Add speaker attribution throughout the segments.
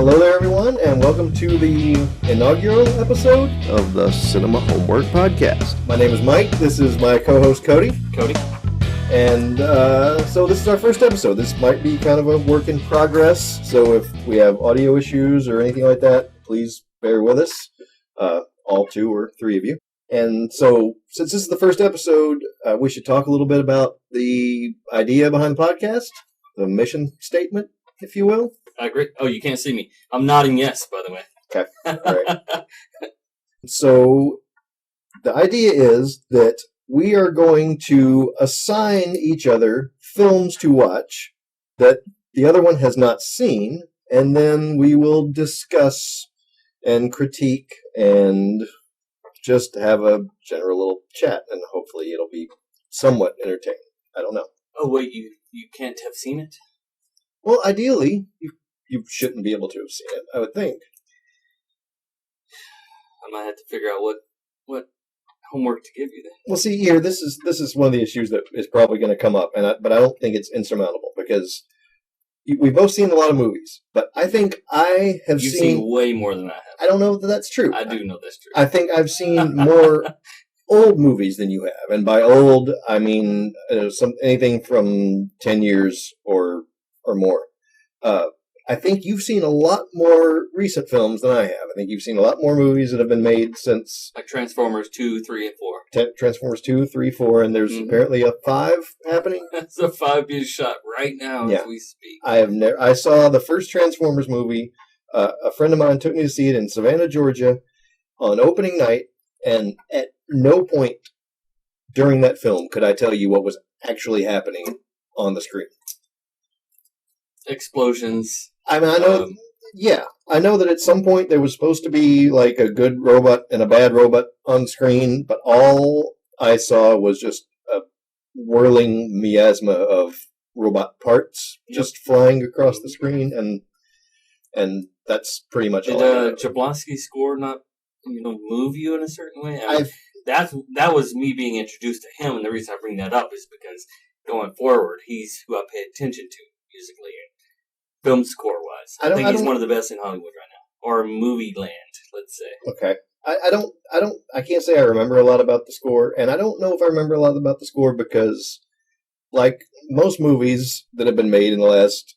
Speaker 1: Hello there, everyone, and welcome to the inaugural episode
Speaker 2: of the Cinema Homework Podcast.
Speaker 1: My name is Mike. This is my co-host, Cody.
Speaker 3: Cody.
Speaker 1: And so this is our first episode. This might be kind of a work in progress, so if we have audio issues or anything like that, please bear with us, all two or three of you. And so, since this is the first episode, we should talk a little bit about the idea behind the podcast, the mission statement, if you will.
Speaker 3: I agree. Oh, you can't see me. I'm nodding yes, by the way.
Speaker 1: Okay. All right. So, the idea is that we are going to assign each other films to watch that the other one has not seen, and then we will discuss and critique and just have a general little chat, and hopefully it'll be somewhat entertaining. I don't know.
Speaker 3: Oh, wait, you can't have seen it?
Speaker 1: Well, ideally, you shouldn't be able to have seen it, I would think.
Speaker 3: I might have to figure out what homework to give you then.
Speaker 1: Well, see, here, this is one of the issues that is probably going to come up, but I don't think it's insurmountable, because we've both seen a lot of movies, but I think I have
Speaker 3: You've seen way more than I have.
Speaker 1: I don't know that that's true.
Speaker 3: I do know that's true.
Speaker 1: I think I've seen more old movies than you have, and by old, I mean anything from 10 years or more. I think you've seen a lot more recent films than I have. I think you've seen a lot more movies that have been made since...
Speaker 3: Like Transformers 2, 3, and 4.
Speaker 1: Transformers 2, 3, 4, and there's apparently a 5 happening.
Speaker 3: That's a 5 being shot right now as we speak.
Speaker 1: I saw the first Transformers movie. A friend of mine took me to see it in Savannah, Georgia on opening night, and at no point during that film could I tell you what was actually happening on the screen.
Speaker 3: Explosions.
Speaker 1: I mean, I know that at some point there was supposed to be like a good robot and a bad robot on screen, but all I saw was just a whirling miasma of robot parts just flying across the screen, and that's pretty much all.
Speaker 3: Did Jablonski's score not, move you in a certain way? That was me being introduced to him, and the reason I bring that up is because going forward, he's who I pay attention to musically. Film score-wise, I think he's one of the best in Hollywood right now, or movie land, let's say.
Speaker 1: Okay, I can't say I remember a lot about the score, and I don't know if I remember a lot about the score because, like most movies that have been made in the last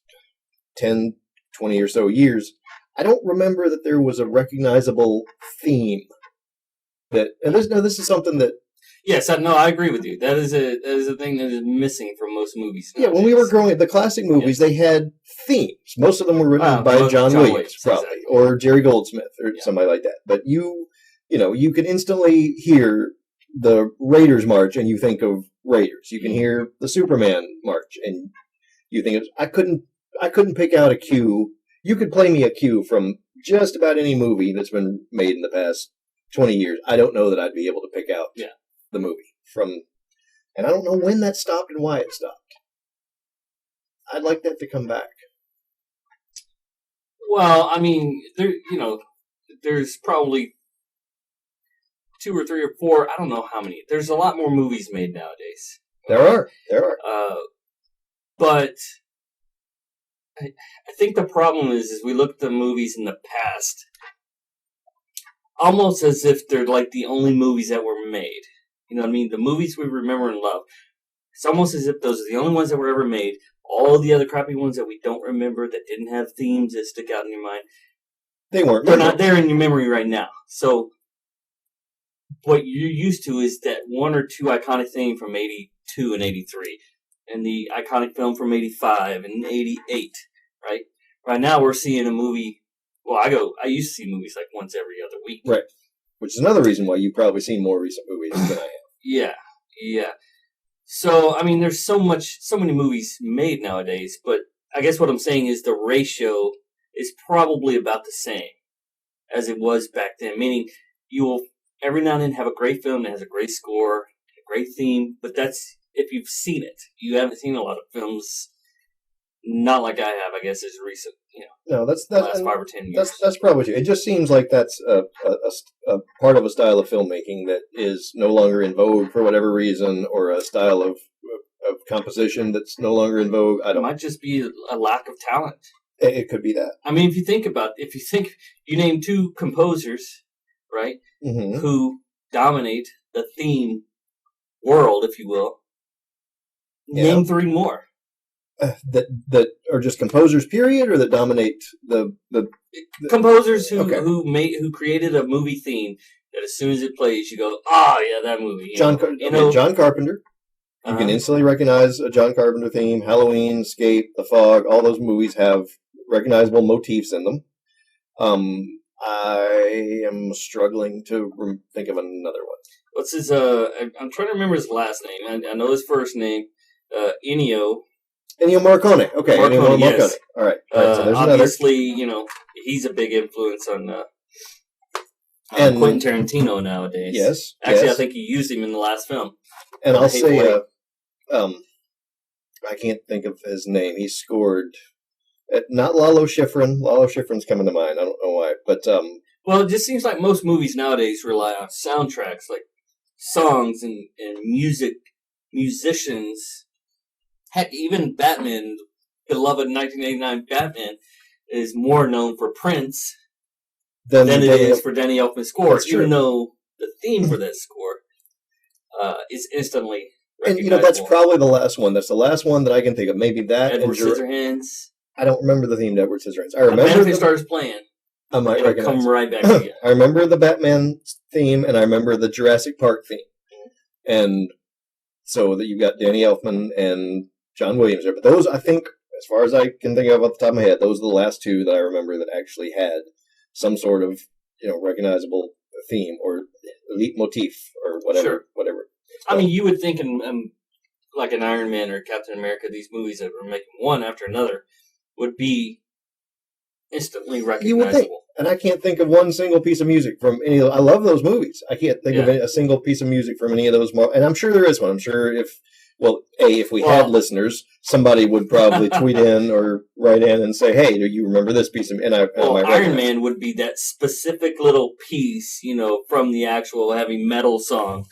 Speaker 1: 10, 20 or so years, I don't remember that there was a recognizable theme. This is something that.
Speaker 3: Yes, I agree with you. That is a thing that is missing from most movies nowadays.
Speaker 1: Yeah, when we were growing up, the classic movies, they had themes. Most of them were written by John Williams, probably, exactly. Or Jerry Goldsmith, or somebody like that. But you can instantly hear the Raiders March, and you think of Raiders. You can hear the Superman March, and you think I couldn't pick out a cue. You could play me a cue from just about any movie that's been made in the past 20 years. I don't know that I'd be able to pick out. Yeah. The movie and I don't know when that stopped and why it stopped. I'd like that to come back.
Speaker 3: Well, I mean, there's probably 2 or 3 or 4. I don't know how many. There's a lot more movies made nowadays.
Speaker 1: There are.
Speaker 3: But I think the problem is we look at the movies in the past almost as if they're like the only movies that were made. You know what I mean? The movies we remember and love. It's almost as if those are the only ones that were ever made. All the other crappy ones that we don't remember, that didn't have themes that stick out in your mind, they're not there in your memory right now. So what you're used to is that 1 or 2 iconic thing from 82 and 83, and the iconic film from 85 and 88, right? Right now we're seeing a movie. Well, I used to see movies like once every other week.
Speaker 1: Right. Which is another reason why you've probably seen more recent movies than I have.
Speaker 3: Yeah. So, I mean, there's so many movies made nowadays, but I guess what I'm saying is the ratio is probably about the same as it was back then. Meaning, you will every now and then have a great film that has a great score, a great theme, but that's if you've seen it. You haven't seen a lot of films, not like I have, I guess, as recent.
Speaker 1: No, that's
Speaker 3: the last 5 or 10 years.
Speaker 1: That's probably true. It just seems like that's a part of a style of filmmaking that is no longer in vogue for whatever reason, or a style of composition that's no longer in vogue.
Speaker 3: It might just be a lack of talent.
Speaker 1: It could be that.
Speaker 3: I mean, you name two composers, right, who dominate the theme world, if you will. Name three more.
Speaker 1: That are just composers, period, or that dominate the
Speaker 3: composers who created a movie theme that as soon as it plays, you go, yeah, that movie.
Speaker 1: John Carpenter. You can instantly recognize a John Carpenter theme. Halloween, Escape, The Fog, all those movies have recognizable motifs in them. I am struggling to think of another one.
Speaker 3: What's his? I'm trying to remember his last name. I know his first name. Ennio
Speaker 1: Morricone. Okay, Ennio Morricone.
Speaker 3: Yes.
Speaker 1: All right. So there's
Speaker 3: obviously, another. He's a big influence on Quentin Tarantino nowadays.
Speaker 1: Yes.
Speaker 3: Actually, I think he used him in the last film.
Speaker 1: And I'll say, I can't think of his name. He scored, not Lalo Schifrin. Lalo Schifrin's coming to mind. I don't know why, but
Speaker 3: well, it just seems like most movies nowadays rely on soundtracks, like songs and musicians. Heck, even Batman, beloved 1989 Batman, is more known for Prince than it is for Danny Elfman's score, even though the theme for that score is instantly recognizable.
Speaker 1: And, that's probably the last one. That's the last one that I can think of. Maybe that.
Speaker 3: Edward Scissorhands.
Speaker 1: I don't remember the theme to Edward Scissorhands. I remember
Speaker 3: if it starts playing,
Speaker 1: I might recognize
Speaker 3: come right back to you.
Speaker 1: I remember the Batman theme, and I remember the Jurassic Park theme. And so that you've got Danny Elfman and John Williams there. But those, I think, as far as I can think of off the top of my head, those are the last two that I remember that actually had some sort of, recognizable theme or leitmotif or whatever.
Speaker 3: Sure.
Speaker 1: Whatever.
Speaker 3: I mean, you would think like an Iron Man or Captain America, these movies that were making one after another would be instantly recognizable.
Speaker 1: You would think. And I can't think of one single piece of music from any of those. I love those movies. I can't think of a single piece of music from any of those. And I'm sure there is one. I'm sure if we had listeners, somebody would probably tweet in or write in and say, hey, do you remember this piece of...
Speaker 3: Iron Man would be that specific little piece, from the actual heavy metal song.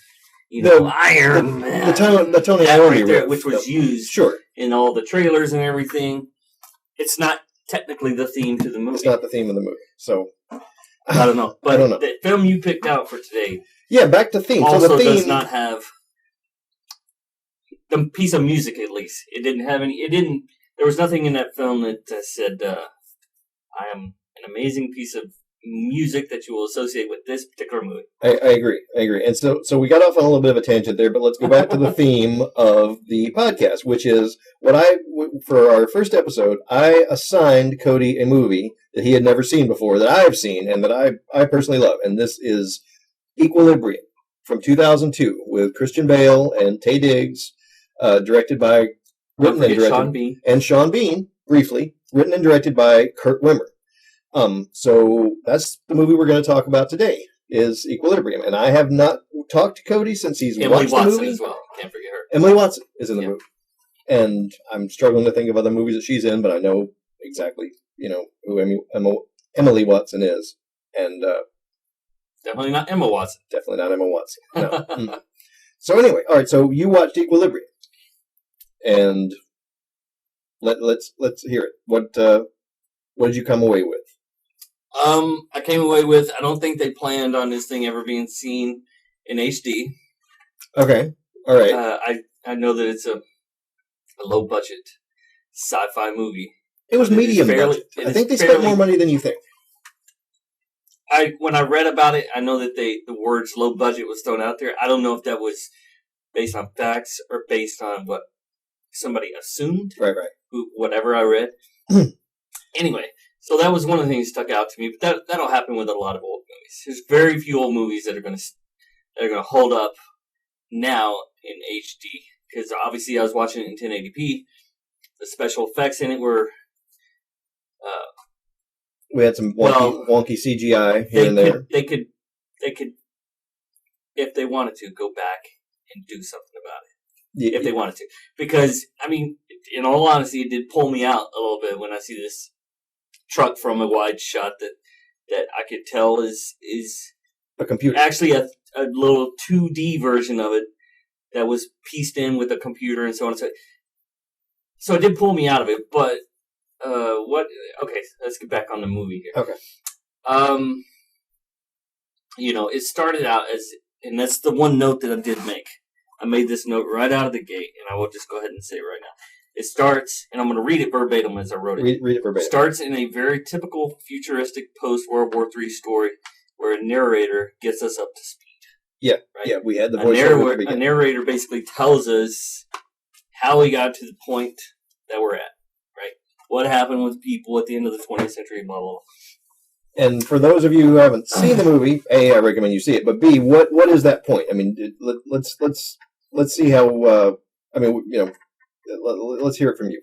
Speaker 3: Iron Man.
Speaker 1: The Tony Iommi riff,
Speaker 3: which was used in all the trailers and everything. It's not technically the theme to the movie.
Speaker 1: It's not the theme of the movie. So
Speaker 3: I don't know. But
Speaker 1: I don't know.
Speaker 3: The film you picked out for today
Speaker 1: back to theme.
Speaker 3: Also
Speaker 1: so the theme
Speaker 3: does not have the piece of music, at least. It didn't have any. There was nothing in that film that said, I am an amazing piece of music that you will associate with this particular movie.
Speaker 1: I agree. And so we got off on a little bit of a tangent there, but let's go back to the theme of the podcast, which is for our first episode, I assigned Cody a movie that he had never seen before, that I've seen, and that I personally love. And this is Equilibrium from 2002 with Christian Bale and Taye Diggs, directed by, written and directed, and Sean Bean, briefly, written and directed by Kurt Wimmer. So that's the movie we're going to talk about today, is Equilibrium. And I have not talked to Cody since he's watched the movie.
Speaker 3: Emily Watson as well. Can't forget her.
Speaker 1: Emily Watson is in the movie. And I'm struggling to think of other movies that she's in, but I know exactly, who Emily Watson is. And
Speaker 3: definitely not Emma Watson.
Speaker 1: Definitely not Emma Watson. No. So anyway, all right, so you watched Equilibrium. And let's hear it. What did you come away with?
Speaker 3: I came away with, I don't think they planned on this thing ever being seen in HD.
Speaker 1: Okay. All right.
Speaker 3: I know that it's a low budget sci-fi movie.
Speaker 1: It was medium budget. I think they spent more money than you think.
Speaker 3: When I read about it, I know that the words low budget was thrown out there. I don't know if that was based on facts or based on what somebody assumed.
Speaker 1: Right.
Speaker 3: Whatever I read. Anyway, so that was one of the things that stuck out to me. But that'll happen with a lot of old movies. There's very few old movies that are going to hold up now in HD. Because obviously I was watching it in 1080p. The special effects in it were...
Speaker 1: we had some wonky CGI here and there.
Speaker 3: They could, if they wanted to, go back and do something about it. If they wanted to. Because, I mean, in all honesty, it did pull me out a little bit when I see this truck from a wide shot that I could tell is
Speaker 1: a computer.
Speaker 3: Actually a little 2D version of it that was pieced in with a computer and so on and so on. So it did pull me out of it, but what? Okay, let's get back on the movie here.
Speaker 1: Okay.
Speaker 3: It started out and that's the one note that I did make. I made this note right out of the gate, and I will just go ahead and say it right now. It starts, and I'm going to read it verbatim as I wrote it.
Speaker 1: Read it verbatim.
Speaker 3: Starts in a very typical futuristic post-World War III story where a narrator gets us up to speed.
Speaker 1: Yeah,
Speaker 3: right?
Speaker 1: Yeah, we had the voiceover.
Speaker 3: A narrator basically tells us how we got to the point that we're at, right? What happened with people at the end of the 20th century, blah, blah, blah.
Speaker 1: And for those of you who haven't seen the movie, A, I recommend you see it, but B, what is that point? I mean, let's see how. Let's hear it from you.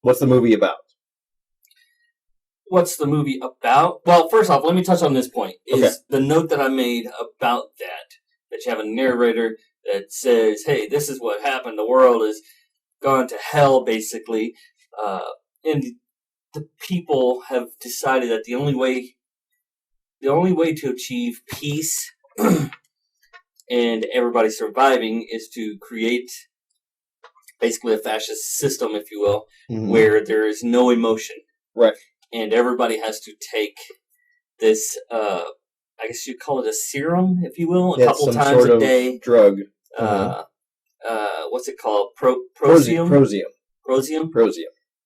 Speaker 1: What's the movie about?
Speaker 3: What's the movie about? Well, first off, let me touch on this point. The note that I made about that you have a narrator that says, "Hey, this is what happened. The world has gone to hell, basically," and the people have decided that the only way to achieve peace and everybody surviving is to create basically a fascist system, if you will, where there is no emotion.
Speaker 1: Right.
Speaker 3: And everybody has to take this, I guess you'd call it a serum, if you will, a couple times a day.
Speaker 1: Drug.
Speaker 3: What's it called? Prosium?
Speaker 1: Prosium.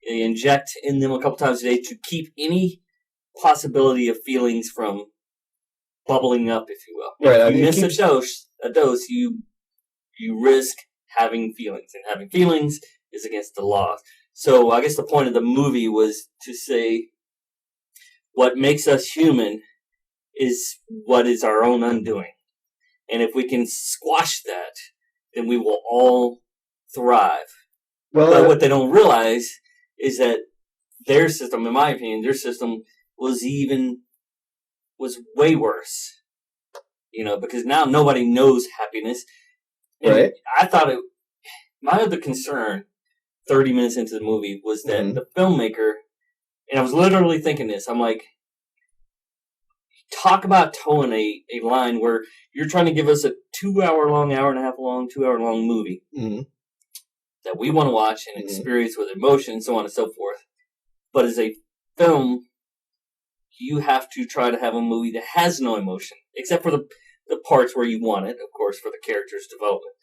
Speaker 3: They inject in them a couple times a day to keep any possibility of feelings from bubbling up, if you will.
Speaker 1: Right.
Speaker 3: If you miss a dose, you risk having feelings, and having feelings is against the law. So I guess the point of the movie was to say what makes us human is what is our own undoing. And if we can squash that, then we will all thrive. But what they don't realize is that their system, in my opinion, was way worse. Because now nobody knows happiness. And
Speaker 1: right.
Speaker 3: I thought my other concern 30 minutes into the movie was that the filmmaker, and I was literally thinking this, I'm like, talk about towing a line where you're trying to give us a 2 hour long, hour and a half long, 2 hour long movie that we want to watch and experience with emotion and so on and so forth. But as a film, you have to try to have a movie that has no emotion, except for the parts where you want it, of course, for the character's development.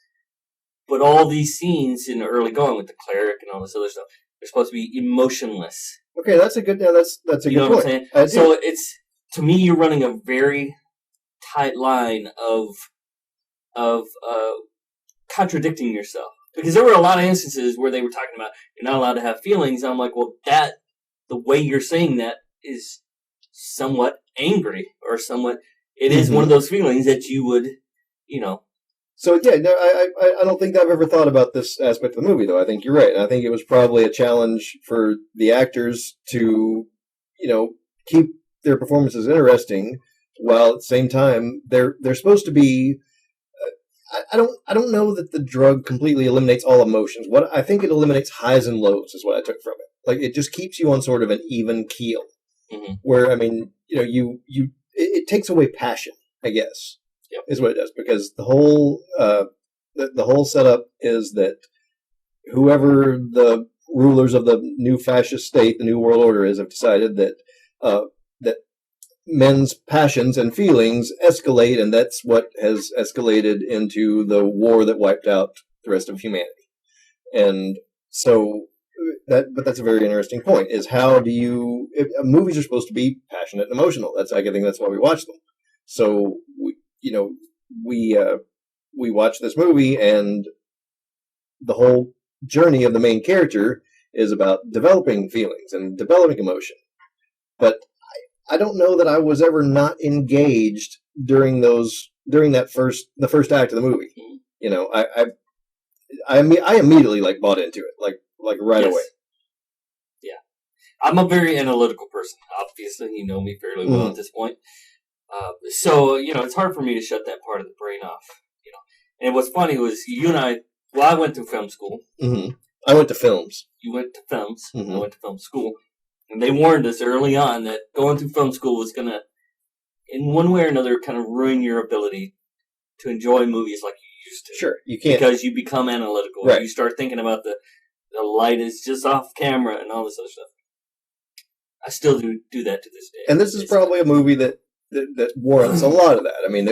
Speaker 3: But all these scenes in the early going with the cleric and all this other stuff, they're supposed to be emotionless.
Speaker 1: Okay, that's a good. That's a good point.
Speaker 3: What I'm saying? So it's, to me, you're running a very tight line of contradicting yourself, because there were a lot of instances where they were talking about you're not allowed to have feelings. And I'm like, well, the way you're saying that is somewhat angry or somewhat. It is one of those feelings that you would,
Speaker 1: So yeah, no, I don't think I've ever thought about this aspect of the movie, though. I think you're right. I think it was probably a challenge for the actors to, keep their performances interesting, while at the same time they're supposed to be. I don't know that the drug completely eliminates all emotions. What I think it eliminates highs and lows is what I took from it. Like, it just keeps you on sort of an even keel, where it takes away passion, I guess.
Speaker 3: Yep.
Speaker 1: Is what it does, because the whole the whole setup is that whoever the rulers of the new fascist state, the new world order, have decided that that men's passions and feelings escalate, and that's what has escalated into the war that wiped out the rest of humanity. And so that's a very interesting point. Is how do you? Movies are supposed to be passionate and emotional. I think that's why we watch them. So we watch this movie, and the whole journey of the main character is about developing feelings and developing emotion. But I don't know that I was ever not engaged during the first act of the movie. I immediately bought into it like right away.
Speaker 3: Yeah, I'm a very analytical person. Obviously, you know me fairly well at this point. So, it's hard for me to shut that part of the brain off, And what's funny was you and I went through film school.
Speaker 1: Mm-hmm. I went to films.
Speaker 3: You went to films. I went to film school. And they warned us early on that going through film school was going to, in one way or another, kind of ruin your ability to enjoy movies like you used to.
Speaker 1: Sure, you can't.
Speaker 3: Because you become analytical.
Speaker 1: Right.
Speaker 3: You start thinking about the the light is just off camera and all this other stuff. I still do that to this day.
Speaker 1: And this is probably a movie that warrants a lot of that. I mean,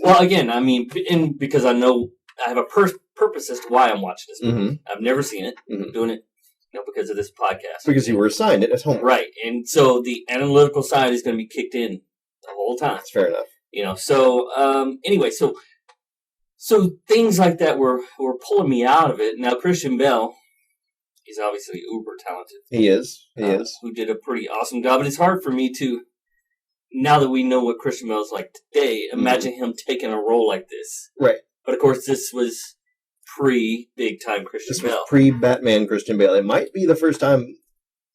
Speaker 3: Well, again, I mean, because I know I have a purpose as to why I'm watching this movie.
Speaker 1: Mm-hmm.
Speaker 3: I've never seen it.
Speaker 1: Mm-hmm.
Speaker 3: I'm doing it, because of this podcast.
Speaker 1: Because you were assigned it at home.
Speaker 3: Right. And so the analytical side is going to be kicked in the whole time.
Speaker 1: That's fair enough.
Speaker 3: So, anyway, so things like that were pulling me out of it. Now, Christian Bale, he's obviously uber talented.
Speaker 1: He is.
Speaker 3: Who did a pretty awesome job. But it's hard for me to, now that we know what Christian Bale is like today, imagine him taking a role like this.
Speaker 1: Right.
Speaker 3: But, of course, this was pre-big-time Christian Bale.
Speaker 1: This was pre-Batman Christian Bale. It might be the first time...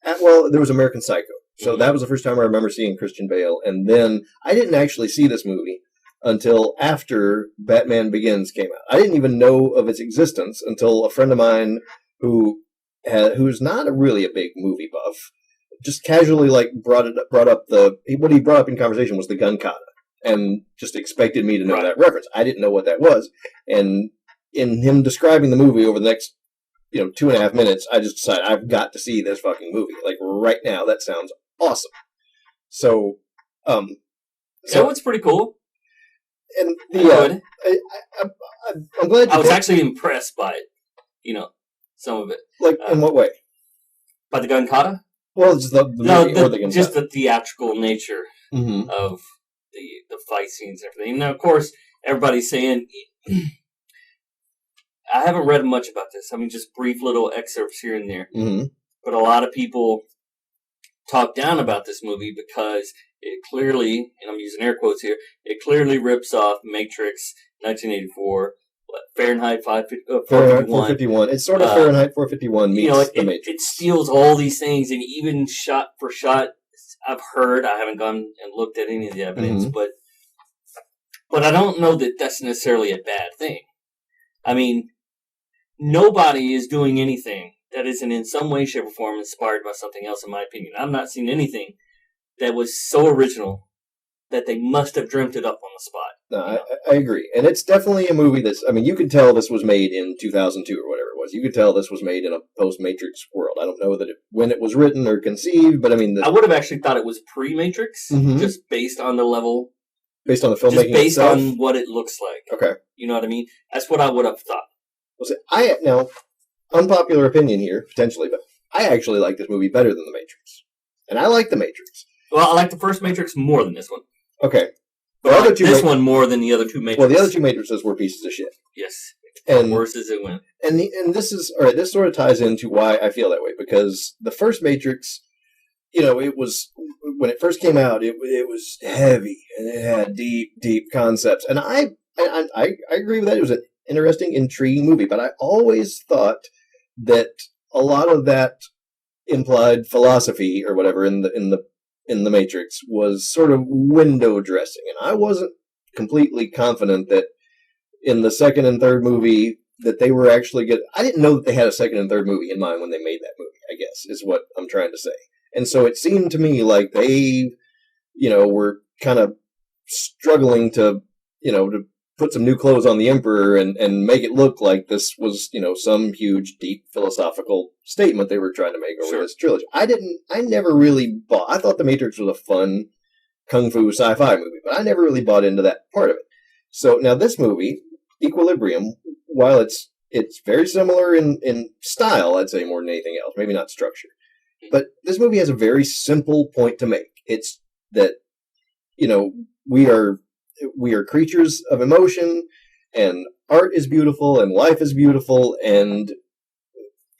Speaker 1: there was American Psycho. So that was the first time I remember seeing Christian Bale. And then I didn't actually see this movie until after Batman Begins came out. I didn't even know of its existence until a friend of mine who's not really a big movie buff just casually brought up what he brought up in conversation was the Gun-Kata and just expected me to know that reference. I didn't know what that was. And in him describing the movie over the next 2.5 minutes, I just decided I've got to see this fucking movie right now. That sounds awesome. So
Speaker 3: it's pretty cool.
Speaker 1: And
Speaker 3: I'm glad I was actually impressed by it. Some of it.
Speaker 1: In what way?
Speaker 3: By the Gun-Kata?
Speaker 1: Well, it's the movie or the Gun-Kata.
Speaker 3: Just the theatrical nature of the fight scenes and everything. Now, of course, everybody's saying. I haven't read much about this. I mean, just brief little excerpts here and there.
Speaker 1: Mm-hmm.
Speaker 3: But a lot of people talk down about this movie because it clearly, and I'm using air quotes here, it clearly rips off Matrix 1984, Fahrenheit 451.
Speaker 1: It's sort of Fahrenheit 451 meets the Matrix.
Speaker 3: It steals all these things, and even shot for shot, I've heard, I haven't gone and looked at any of the evidence, but I don't know that that's necessarily a bad thing. I mean, nobody is doing anything that isn't in some way, shape, or form inspired by something else, in my opinion. I've not seen anything that was so original that they must have dreamt it up on the spot.
Speaker 1: No, I agree. And it's definitely a movie you could tell this was made in 2002 or whatever it was. You could tell this was made in a post-Matrix world. I don't know when it was written or conceived, but I mean...
Speaker 3: I would have actually thought it was pre-Matrix, just based on the level...
Speaker 1: Based on the filmmaking
Speaker 3: just based
Speaker 1: itself?
Speaker 3: on what it looks like.
Speaker 1: Okay.
Speaker 3: You know what I mean? That's what I would have thought.
Speaker 1: Now, unpopular opinion here, potentially, but I actually like this movie better than The Matrix. And I like The Matrix.
Speaker 3: Well, I like the first Matrix more than this one.
Speaker 1: Okay.
Speaker 3: But I like this one more than the other two Matrixes.
Speaker 1: Well, the other two Matrixes were pieces of shit.
Speaker 3: Yes.
Speaker 1: And
Speaker 3: worse as it went.
Speaker 1: And this is... All right, this sort of ties into why I feel that way, because the first Matrix, it was... When it first came out, it was heavy, and it had deep, deep concepts. And I agree with that. It was an interesting, intriguing movie, but I always thought that a lot of that implied philosophy or whatever in the Matrix was sort of window dressing, and I wasn't completely confident that in the second and third movie that they were actually good. I didn't know that they had a second and third movie in mind when they made that movie, I guess, is what I'm trying to say. And so it seemed to me like they, were kind of struggling to put some new clothes on the Emperor and make it look like this was, some huge, deep philosophical statement they were trying to make over this trilogy. I never really bought. I thought The Matrix was a fun kung fu sci-fi movie, but I never really bought into that part of it. So now this movie, Equilibrium, while it's very similar in style, I'd say more than anything else, maybe not structure, but this movie has a very simple point to make. It's that, we are creatures of emotion, and art is beautiful, and life is beautiful, and,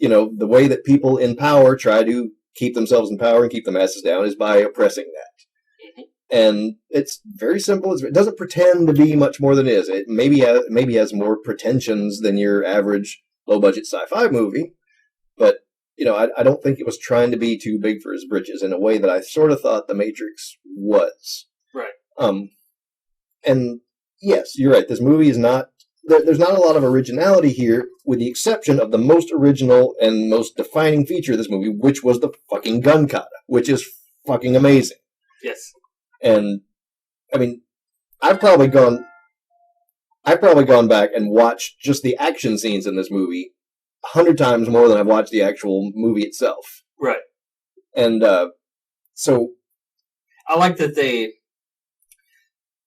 Speaker 1: the way that people in power try to keep themselves in power and keep the masses down is by oppressing that. And it's very simple. It doesn't pretend to be much more than it is. It maybe has more pretensions than your average low-budget sci-fi movie, but, I don't think it was trying to be too big for his britches in a way that I sort of thought The Matrix was.
Speaker 3: Right.
Speaker 1: And yes, you're right. This movie is not... There's not a lot of originality here, with the exception of the most original and most defining feature of this movie, which was the fucking Gun-Kata, which is fucking amazing.
Speaker 3: Yes.
Speaker 1: And, I mean, I've probably gone back and watched just the action scenes in this movie 100 times more than I've watched the actual movie itself.
Speaker 3: Right.
Speaker 1: And so
Speaker 3: I like that they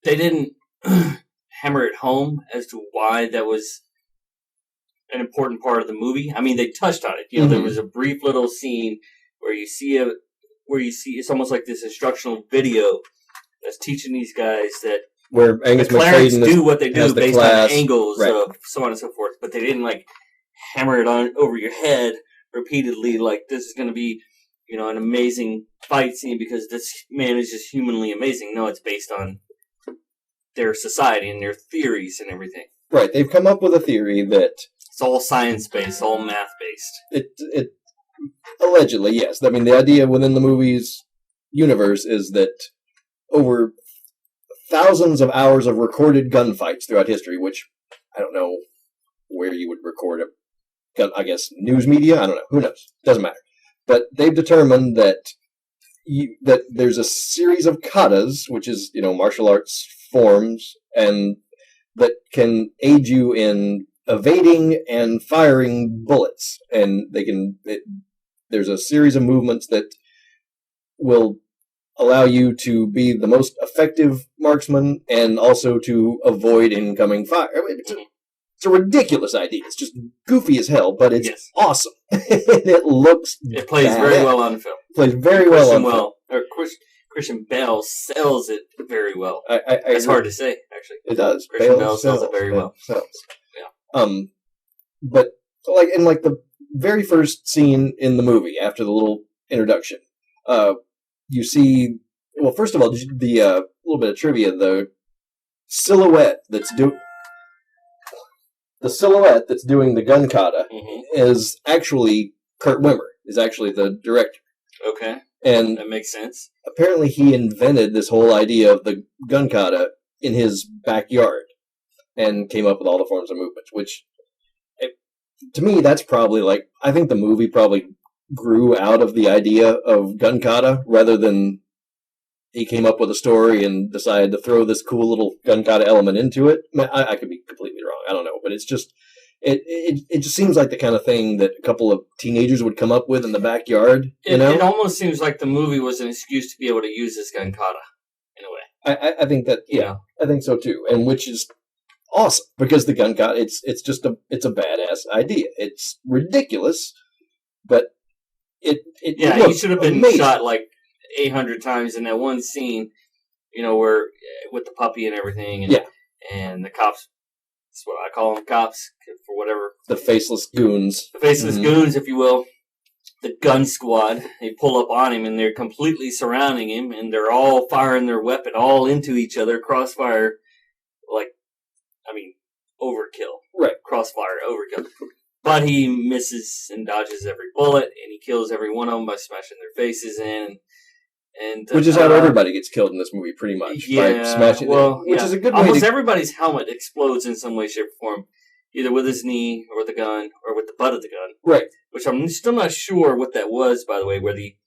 Speaker 3: didn't hammer it home as to why that was an important part of the movie. I mean, they touched on it. You know, there was a brief little scene where you see it's almost like this instructional video that's teaching these guys that
Speaker 1: where Angus
Speaker 3: clerics do what they do based
Speaker 1: class,
Speaker 3: on angles
Speaker 1: right.
Speaker 3: of so on and so forth. But they didn't like hammer it on over your head repeatedly like this is going to be, you know, an amazing fight scene because this man is just humanly amazing. No, it's based on their society and their theories and everything.
Speaker 1: Right. They've come up with a theory that
Speaker 3: it's all science-based, all math-based.
Speaker 1: It allegedly, yes. I mean, the idea within the movie's universe is that over thousands of hours of recorded gunfights throughout history, which I don't know where you would record a gun, I guess news media? I don't know. Who knows? Doesn't matter. But they've determined that that there's a series of katas, which is, you know, martial arts forms, and that can aid you in evading and firing bullets. And there's a series of movements that will allow you to be the most effective marksman and also to avoid incoming fire. I mean, it's a ridiculous idea. It's just goofy as hell, but it's awesome. It
Speaker 3: plays very well on film.
Speaker 1: Plays very well on film.
Speaker 3: Christian Bale sells it very well.
Speaker 1: It's
Speaker 3: hard to say, actually.
Speaker 1: It does.
Speaker 3: Christian Bale sells it very well.
Speaker 1: Yeah. But like in like the very first scene in the movie after the little introduction, you see. Well, first of all, the little bit of trivia: the silhouette that's doing the Gun-Kata is actually Kurt Wimmer. Is actually the director.
Speaker 3: Okay.
Speaker 1: And
Speaker 3: that makes sense.
Speaker 1: Apparently, he invented this whole idea of the Gun-Kata in his backyard and came up with all the forms of movements, which, to me, that's probably like, I think the movie probably grew out of the idea of Gun-Kata rather than he came up with a story and decided to throw this cool little Gun-Kata element into it. I could be completely wrong. I don't know. But it's just, it just seems like the kind of thing that a couple of teenagers would come up with in the backyard. It
Speaker 3: almost seems like the movie was an excuse to be able to use this Gun-Kata in a way.
Speaker 1: I think that, I think so too. And which is awesome because the Gun-Kata, it's a badass idea. It's ridiculous, but it
Speaker 3: he should have been
Speaker 1: amazing.
Speaker 3: Shot like 800 times in that one scene, you know, where with the puppy and everything, and the cops. That's what I call them, cops, for whatever.
Speaker 1: The faceless goons.
Speaker 3: The faceless goons, if you will. The gun squad. They pull up on him, and they're completely surrounding him, and they're all firing their weapon all into each other, crossfire, overkill.
Speaker 1: Right.
Speaker 3: Crossfire, overkill. But he misses and dodges every bullet, and he kills every one of them by smashing their faces in.
Speaker 1: Which is how everybody gets killed in this movie, pretty much. By smashing which is a good way
Speaker 3: almost everybody's helmet explodes in some way, shape, or form. Either with his knee, or with the gun, or with the butt of the gun.
Speaker 1: Right.
Speaker 3: Which I'm still not sure what that was, by the way, where the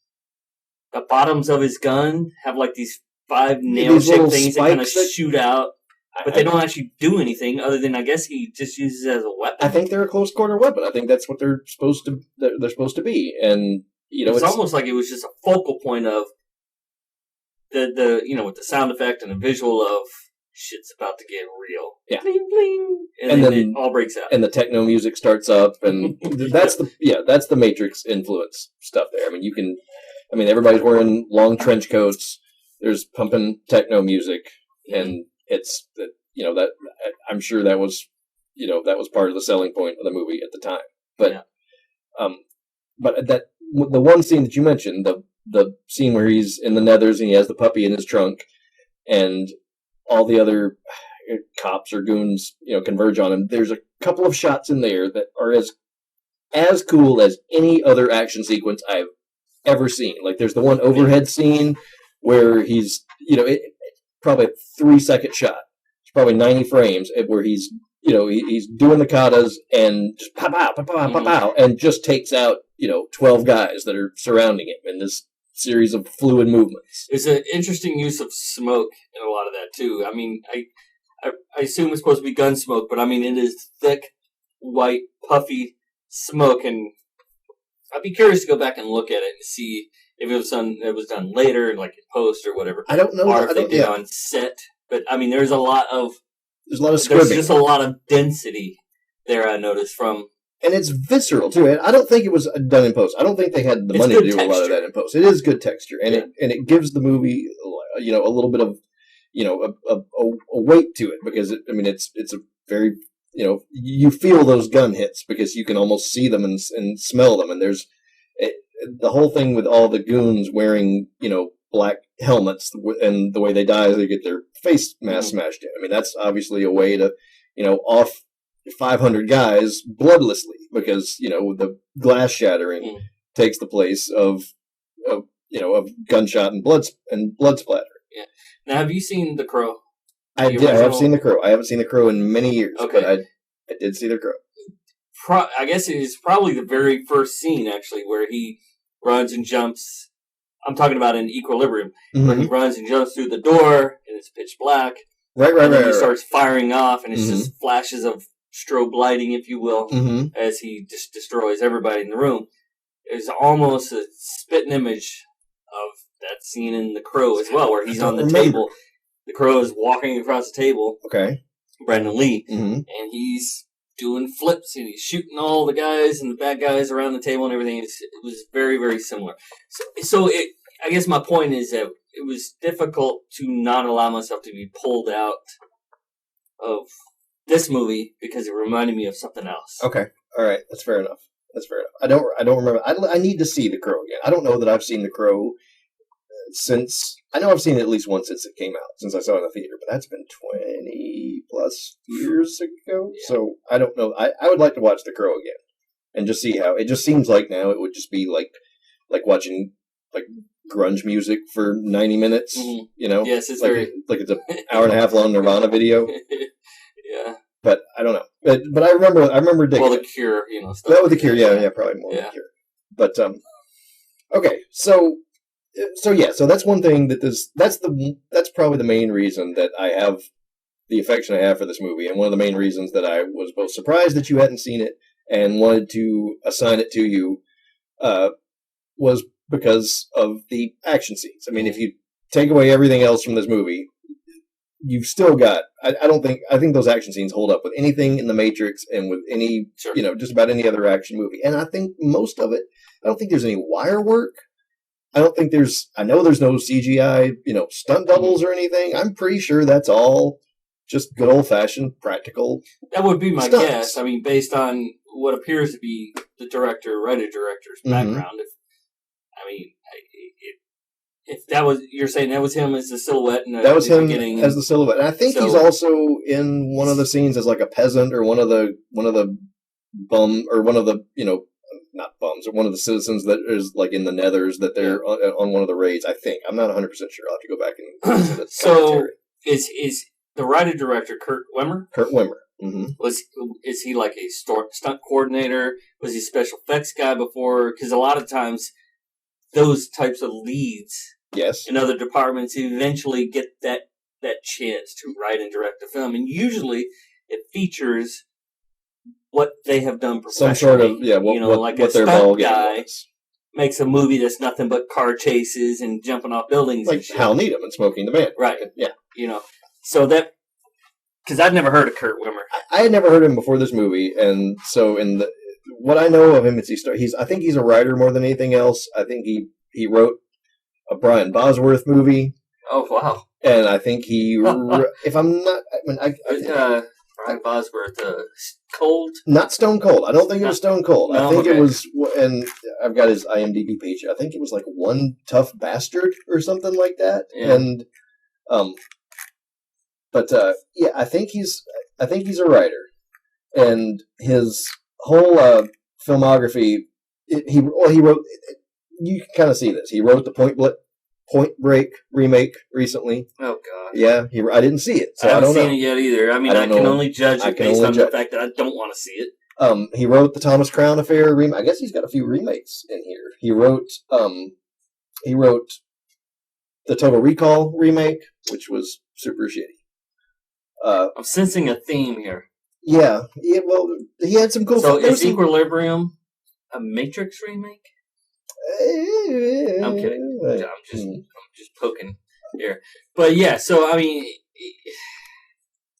Speaker 3: bottoms of his gun have like these 5 nail-shaped things that kind of shoot out. But they don't actually do anything other than, I guess, he just uses it as a weapon.
Speaker 1: I think they're a close-quarter weapon. I think that's what they're supposed to be. And, you know,
Speaker 3: it's almost like it was just a focal point of the with the sound effect and the visual of shit's about to get real.
Speaker 1: Yeah.
Speaker 3: Bling, bling. And then it all breaks out.
Speaker 1: And the techno music starts up, and that's the Matrix influence stuff there. I mean, everybody's wearing long trench coats. There's pumping techno music, and it's that I'm sure that was part of the selling point of the movie at the time. But but the one scene that you mentioned, the scene where he's in the Nethers and he has the puppy in his trunk, and all the other cops or goons, converge on him. There's a couple of shots in there that are as cool as any other action sequence I've ever seen. Like there's the one overhead scene where he's, probably a 3-second shot. It's probably 90 frames where he's doing the katas and just pow, pow, pow, pow, pow, pow, and just takes out, 12 guys that are surrounding him in this series of fluid movements.
Speaker 3: There's an interesting use of smoke in a lot of that, too. I mean, I assume it's supposed to be gun smoke, but I mean, it is thick, white, puffy smoke, and I'd be curious to go back and look at it and see if it was done later, like in post or whatever.
Speaker 1: I don't know.
Speaker 3: Or if they did on set. But I mean, there's a lot of
Speaker 1: scribbing.
Speaker 3: There's just a lot of density there. I noticed from.
Speaker 1: And it's visceral too. I don't think it was done in post. I don't think they had the money to do a lot of that in post. It is good texture, and it gives the movie, a little bit of, a weight to it, because it's a very, you feel those gun hits because you can almost see them and smell them, and there's the whole thing with all the goons wearing black helmets, and the way they die is they get their face mask smashed in. I mean, that's obviously a way to off 500 guys bloodlessly, because the glass shattering takes the place of gunshot and blood splatter.
Speaker 3: Yeah. Now, have you seen The Crow?
Speaker 1: I have seen The Crow. I haven't seen The Crow in many years. Okay. But I did see The Crow.
Speaker 3: I guess it is probably the very first scene, actually, where he runs and jumps. I'm talking about in Equilibrium, where he runs and jumps through the door, and it's pitch black.
Speaker 1: Right.
Speaker 3: And then he starts firing off, and it's just flashes of strobe lighting, if you will, as he just destroys everybody in the room. It's almost a spitting image of that scene in The Crow as well, where he's on the table. The Crow is walking across the table.
Speaker 1: Okay. Brandon
Speaker 3: Lee. And he's doing flips, and he's shooting all the guys and the bad guys around the table and everything. It was very, very similar. So I guess my point is that it was difficult to not allow myself to be pulled out of this movie because it reminded me of something else.
Speaker 1: Okay. All right. That's fair enough. I don't remember. I need to see The Crow again. I don't know that I've seen The Crow since. I know I've seen it at least once since it came out, since I saw it in the theater, but that's been 20 plus years ago. Yeah. So I don't know. I would like to watch The Crow again and just see how it just seems like now it would just be like watching like grunge music for 90 minutes.
Speaker 3: Yes, it's
Speaker 1: like it's an hour and a half long Nirvana video.
Speaker 3: Yeah.
Speaker 1: But I don't know. But I remember digging.
Speaker 3: Well, The Cure, stuff.
Speaker 1: That was The Cure, yeah, probably more The Cure. But okay, so that's one thing that's probably the main reason that I have the affection I have for this movie, and one of the main reasons that I was both surprised that you hadn't seen it and wanted to assign it to you was because of the action scenes. I mean, if you take away everything else from this movie, you've still got. I think those action scenes hold up with anything in The Matrix and with any, just about any other action movie. And I think most of it, I don't think there's any wire work. I know there's no CGI, stunt doubles or anything. I'm pretty sure that's all just good old fashioned practical.
Speaker 3: That would be my
Speaker 1: stunts.
Speaker 3: guess. I mean, based on what appears to be the writer-director's background. If that was, you're saying that was him as the silhouette, and
Speaker 1: that was him as the silhouette, and I think he's also in one of the scenes as like a peasant or one of the bum or one of the not bums or one of the citizens that is like in the Nethers that they're on one of the raids. I think I'm not 100% sure. I'll have to go back and listen to the
Speaker 3: So is the writer-director Kurt Wimmer?
Speaker 1: Kurt Wimmer. Mm-hmm.
Speaker 3: Is he like a stunt coordinator? Was he a special effects guy before? Because a lot of times those types of leads in other departments eventually get that chance to write and direct a film, and usually it features what they have done professionally. Some sort of like a stunt guy makes a movie that's nothing but car chases and jumping off buildings,
Speaker 1: like Hal Needham and Smoking the Bandit,
Speaker 3: right? Yeah, so that. Because I'd never heard of Kurt Wimmer.
Speaker 1: I had never heard him before this movie, and so what I know of him is I think he's a writer more than anything else. I think he wrote a Brian Bosworth movie.
Speaker 3: Oh wow!
Speaker 1: And I think if I'm not,
Speaker 3: Brian Bosworth, Cold?
Speaker 1: Not Stone Cold. I don't think it was Stone Cold. No, I think it was, and I've got his IMDb page. I think it was like One Tough Bastard or something like that. Yeah. And I think he's a writer, and his whole filmography. He wrote. You can kind of see this. He wrote the Point Break remake recently.
Speaker 3: Oh God!
Speaker 1: Yeah, I didn't see it, so I
Speaker 3: haven't
Speaker 1: don't know.
Speaker 3: seen it yet either. I mean, I can only judge it based on the fact that I don't want to see it.
Speaker 1: He wrote the Thomas Crown Affair remake. I guess he's got a few remakes in here. He wrote the Total Recall remake, which was super shitty.
Speaker 3: I'm sensing a theme here.
Speaker 1: Yeah. Well, he had some cool.
Speaker 3: So is Equilibrium a Matrix remake? I'm kidding. I'm just poking here. But yeah, so I mean,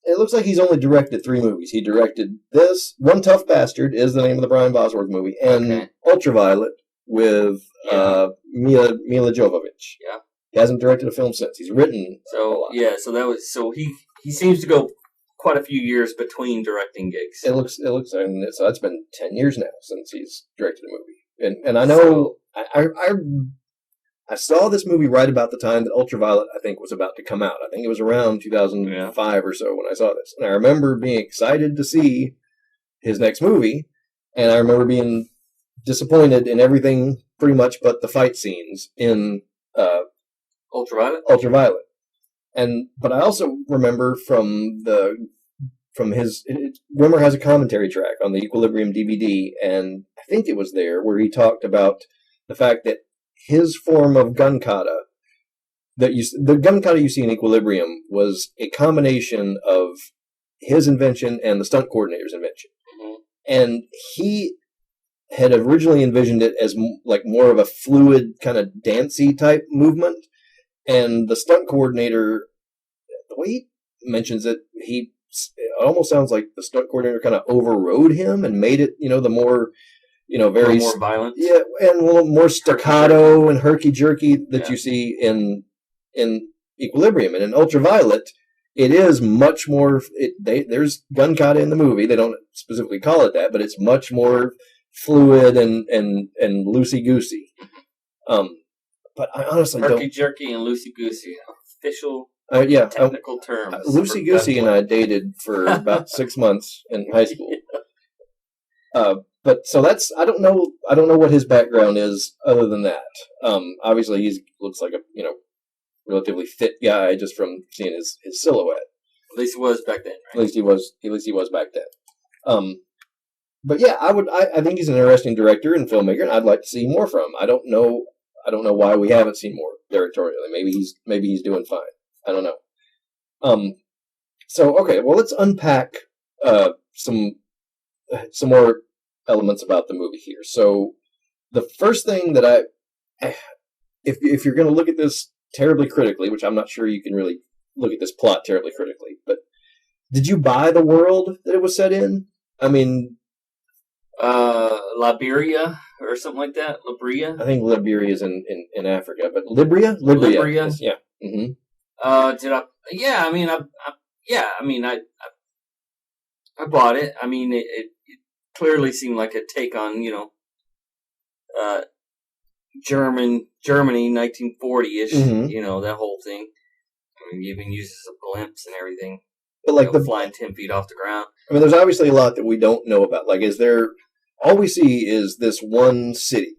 Speaker 1: it looks like he's only directed 3 movies. He directed this, One Tough Bastard is the name of the Brian Bosworth movie, and Ultraviolet with Mila Jovovich.
Speaker 3: Yeah.
Speaker 1: He hasn't directed a film since. He's written a lot.
Speaker 3: Yeah, so he seems to go quite a few years between directing gigs.
Speaker 1: It looks I mean, so that's been 10 years now since he's directed a movie. And I know I saw this movie right about the time that Ultraviolet, I think, was about to come out. I think it was around 2005 or so when I saw this. And I remember being excited to see his next movie, and I remember being disappointed in everything pretty much but the fight scenes in Ultraviolet. But I also remember from his Wimmer has a commentary track on the Equilibrium DVD, and I think it was there where he talked about the fact that his form of Gun-Kata, the Gun-Kata you see in Equilibrium, was a combination of his invention and the stunt coordinator's invention. Mm-hmm. And he had originally envisioned it as like more of a fluid kind of dancey type movement. And the stunt coordinator, the way he mentions it, it almost sounds like the stunt coordinator kind of overrode him and made it, the more, very
Speaker 3: more violent.
Speaker 1: Yeah, and a little more staccato and herky-jerky that you see in Equilibrium. And in Ultraviolet, it is much more, there's Gun-Kata in the movie. They don't specifically call it that, but it's much more fluid and loosey-goosey. But I honestly don't...
Speaker 3: Herky-jerky and loosey-goosey. Official technical terms.
Speaker 1: Loosey-goosey and I dated for about 6 months in high school. But so that's... I don't know what his background is other than that. Obviously, he looks like a, relatively fit guy just from seeing his silhouette.
Speaker 3: At least he was back then, right?
Speaker 1: At least he was back then. But yeah, I think he's an interesting director and filmmaker, and I'd like to see more from him. I don't know why we haven't seen more directorially. Maybe he's doing fine. I don't know. So okay, well, let's unpack some more elements about the movie here. So the first thing that if you're going to look at this terribly critically, which I'm not sure you can really look at this plot terribly critically, but did you buy the world that it was set in? I mean,
Speaker 3: Liberia or something like that. Liberia.
Speaker 1: I think Liberia is in Africa, but Libria. Yeah. Mm-hmm.
Speaker 3: Did I? Yeah. I mean, I bought it. I mean, it clearly seemed like a take on Germany 1940-ish. Mm-hmm. That whole thing. I mean, even uses a glimpse and everything.
Speaker 1: But like
Speaker 3: flying 10 feet off the ground.
Speaker 1: I mean, there's obviously a lot that we don't know about. Like, all we see is this one city.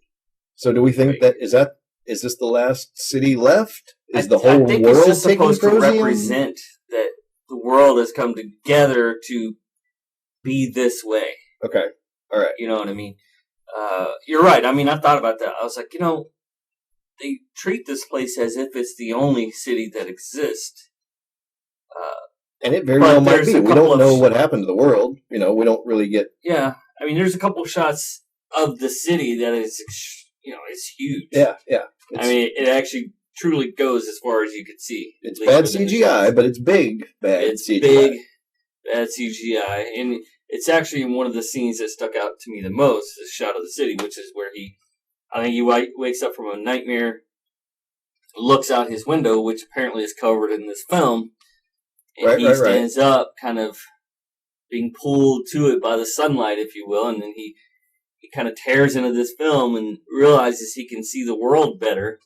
Speaker 1: So do we think is this the last city left? Is the whole world
Speaker 3: it's just supposed to represent that the world has come together to be this way.
Speaker 1: Okay. All right.
Speaker 3: You know what I mean? You're right. I mean, I thought about that. I was like, they treat this place as if it's the only city that exists.
Speaker 1: And it very well might be. We don't know what happened to the world. We don't really get...
Speaker 3: Yeah. I mean, there's a couple of shots of the city that is, it's huge.
Speaker 1: Yeah.
Speaker 3: I mean, it actually truly goes as far as you could see.
Speaker 1: It's bad CGI, but it's big bad
Speaker 3: it's
Speaker 1: CGI.
Speaker 3: It's big bad CGI. And it's actually one of the scenes that stuck out to me the most, the shot of the city, which is where he wakes up from a nightmare, looks out his window, which apparently is covered in this film, and he stands up, kind of being pulled to it by the sunlight, if you will, and then he kind of tears into this film and realizes he can see the world better,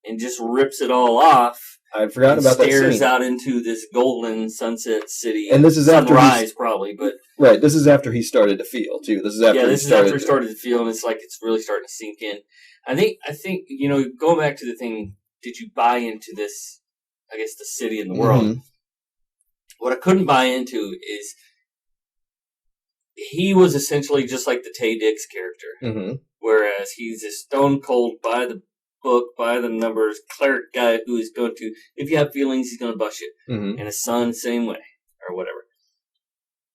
Speaker 3: and just rips it all off.
Speaker 1: I forgot about that scene.
Speaker 3: Stares out into this golden sunset city.
Speaker 1: And this is after
Speaker 3: sunrise, probably, but
Speaker 1: right. This is after he started to feel too. This is after
Speaker 3: he started to feel, and it's like it's really starting to sink in. I think going back to the thing. Did you buy into this? I guess the city and the world. Mm-hmm. What I couldn't buy into is he was essentially just like the Taye Diggs character,
Speaker 1: mm-hmm.
Speaker 3: whereas he's a stone cold by the book, by the numbers cleric guy who is going to, if you have feelings, he's going to bust you.
Speaker 1: Mm-hmm.
Speaker 3: And his son, same way, or whatever.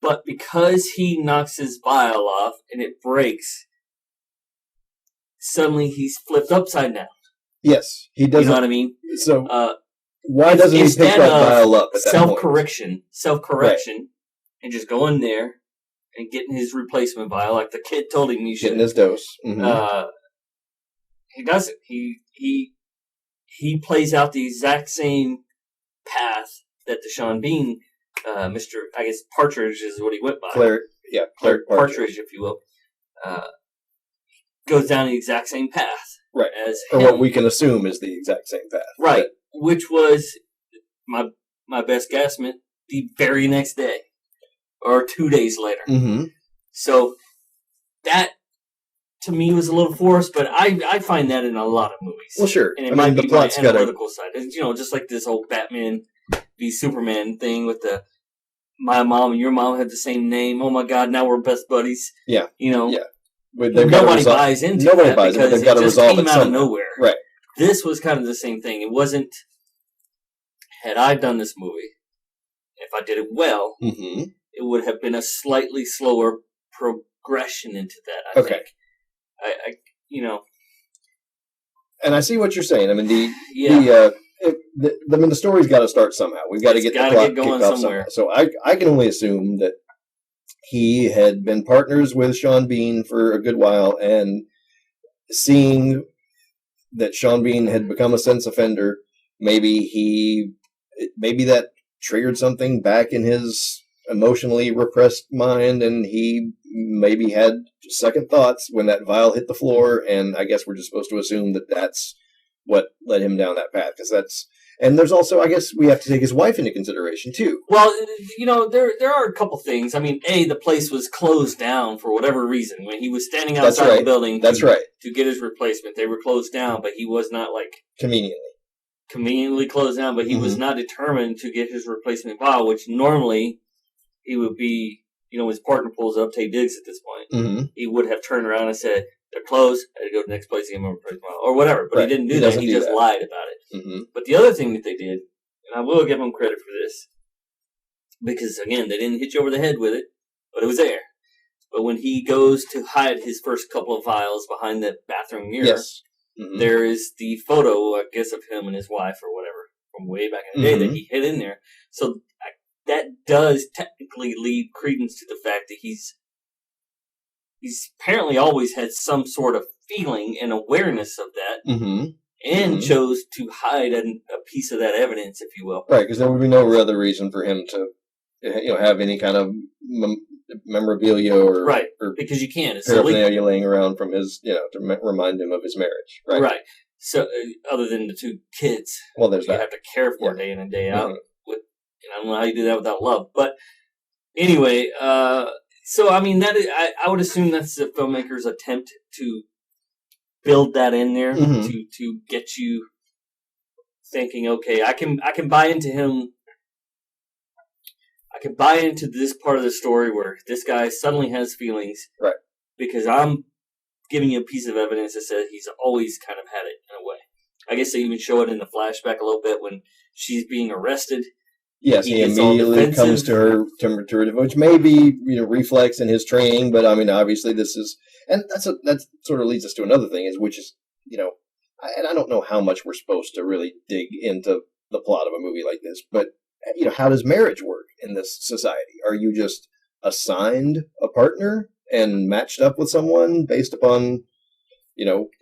Speaker 3: But because he knocks his vial off and it breaks, suddenly he's flipped upside down.
Speaker 1: Yes, he doesn't.
Speaker 3: You know what I mean?
Speaker 1: So why doesn't he pick that vial up at that
Speaker 3: self-correction, and just go in there and getting his replacement vial like the kid told him he should.
Speaker 1: Getting his dose. Mm-hmm.
Speaker 3: He doesn't. He plays out the exact same path that the Sean Bean, Mr. I guess Partridge is what he went by.
Speaker 1: Claire
Speaker 3: Partridge, if you will, goes down the exact same path.
Speaker 1: Right.
Speaker 3: As
Speaker 1: or
Speaker 3: him.
Speaker 1: what we can assume is the exact same path.
Speaker 3: Right. Which was my best guessment the very next day. Or 2 days later.
Speaker 1: Mm-hmm.
Speaker 3: So that to me was a little forced, but I find that in a lot of movies.
Speaker 1: Well, sure.
Speaker 3: And it might be my analytical side. It's, just like this whole Batman v Superman thing with the my mom and your mom had the same name. Oh my God, now we're best buddies.
Speaker 1: Yeah.
Speaker 3: Yeah.
Speaker 1: Nobody
Speaker 3: buys into
Speaker 1: that
Speaker 3: because
Speaker 1: they've got to resolve it
Speaker 3: out of nowhere.
Speaker 1: Right.
Speaker 3: This was kind of the same thing. It wasn't. Had I done this movie, if I did it well,
Speaker 1: mm-hmm.
Speaker 3: it would have been a slightly slower progression into that. I think.
Speaker 1: And I see what you're saying. I mean, the story's got to start somehow. We've got to get the plot kicked off somewhere. So I can only assume that he had been partners with Sean Bean for a good while, and seeing that Sean Bean had become a sex offender, maybe that triggered something back in his emotionally repressed mind, and he maybe had second thoughts when that vial hit the floor, and I guess we're just supposed to assume that that's what led him down that path, because that's... And there's also, I guess, we have to take his wife into consideration, too.
Speaker 3: Well, there are a couple things. I mean, the place was closed down for whatever reason. When he was standing outside the building to get his replacement, they were closed down, but he was not, conveniently closed down, but he was not determined to get his replacement vial, which normally he would be, his partner pulls up, Tay Diggs at this point, he would have turned around and said, they're closed, I had to go to the next place and get my replacement vial, or whatever, but he didn't do that, he just lied about it. But the other thing that they did, and I will give them credit for this, because, again, they didn't hit you over the head with it, but it was there. But when he goes to hide his first couple of vials behind the bathroom mirror, there is the photo, I guess, of him and his wife or whatever from way back in the day that he hid in there. So that does technically lead credence to the fact that he's apparently always had some sort of feeling and awareness of that, and chose to hide a piece of that evidence, if you will.
Speaker 1: Right, because there would be no other reason for him to, have any kind of memorabilia or
Speaker 3: because you can. It's
Speaker 1: paraphernalia laying around from his, to remind him of his marriage. Right.
Speaker 3: So, other than the two kids,
Speaker 1: there's that.
Speaker 3: You have to care for day in and day out. I don't know how you do that without love, but anyway. So I mean, I would assume that's the filmmaker's attempt to build that in there to get you thinking, okay, I can buy into him. I can buy into this part of the story where this guy suddenly has feelings,
Speaker 1: right? Because
Speaker 3: I'm giving you a piece of evidence that says he's always kind of had it in a way. I guess they even show it in the flashback a little bit when she's being arrested.
Speaker 1: Yes, he immediately comes to her, which may be reflex in his training, but I mean, obviously this is, and that sort of leads us to another thing, which is, and I don't know how much we're supposed to really dig into the plot of a movie like this, but how does marriage work in this society? Are you just assigned a partner and matched up with someone based upon,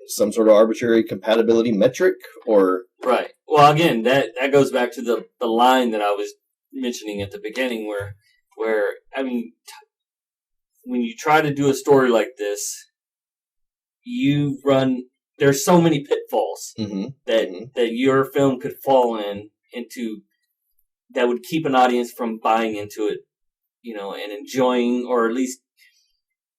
Speaker 1: some sort of arbitrary compatibility metric, or...
Speaker 3: Right. Well, again, that goes back to the line that I was mentioning at the beginning where I mean, when you try to do a story like this, there's so many pitfalls that your film could fall into that would keep an audience from buying into it, and enjoying, or at least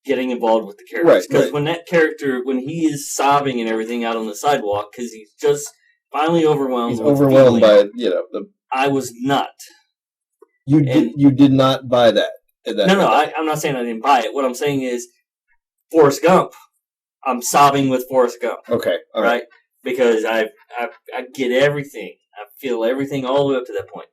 Speaker 3: getting involved with the characters. Because when that character, when he is sobbing and everything out on the sidewalk, because he's just finally overwhelmed.
Speaker 1: He's overwhelmed by
Speaker 3: I was not.
Speaker 1: You did not buy that.
Speaker 3: No. I'm not saying I didn't buy it. What I'm saying is, Forrest Gump. I'm sobbing with Forrest Gump.
Speaker 1: Okay, all right.
Speaker 3: Because I get everything. I feel everything all the way up to that point.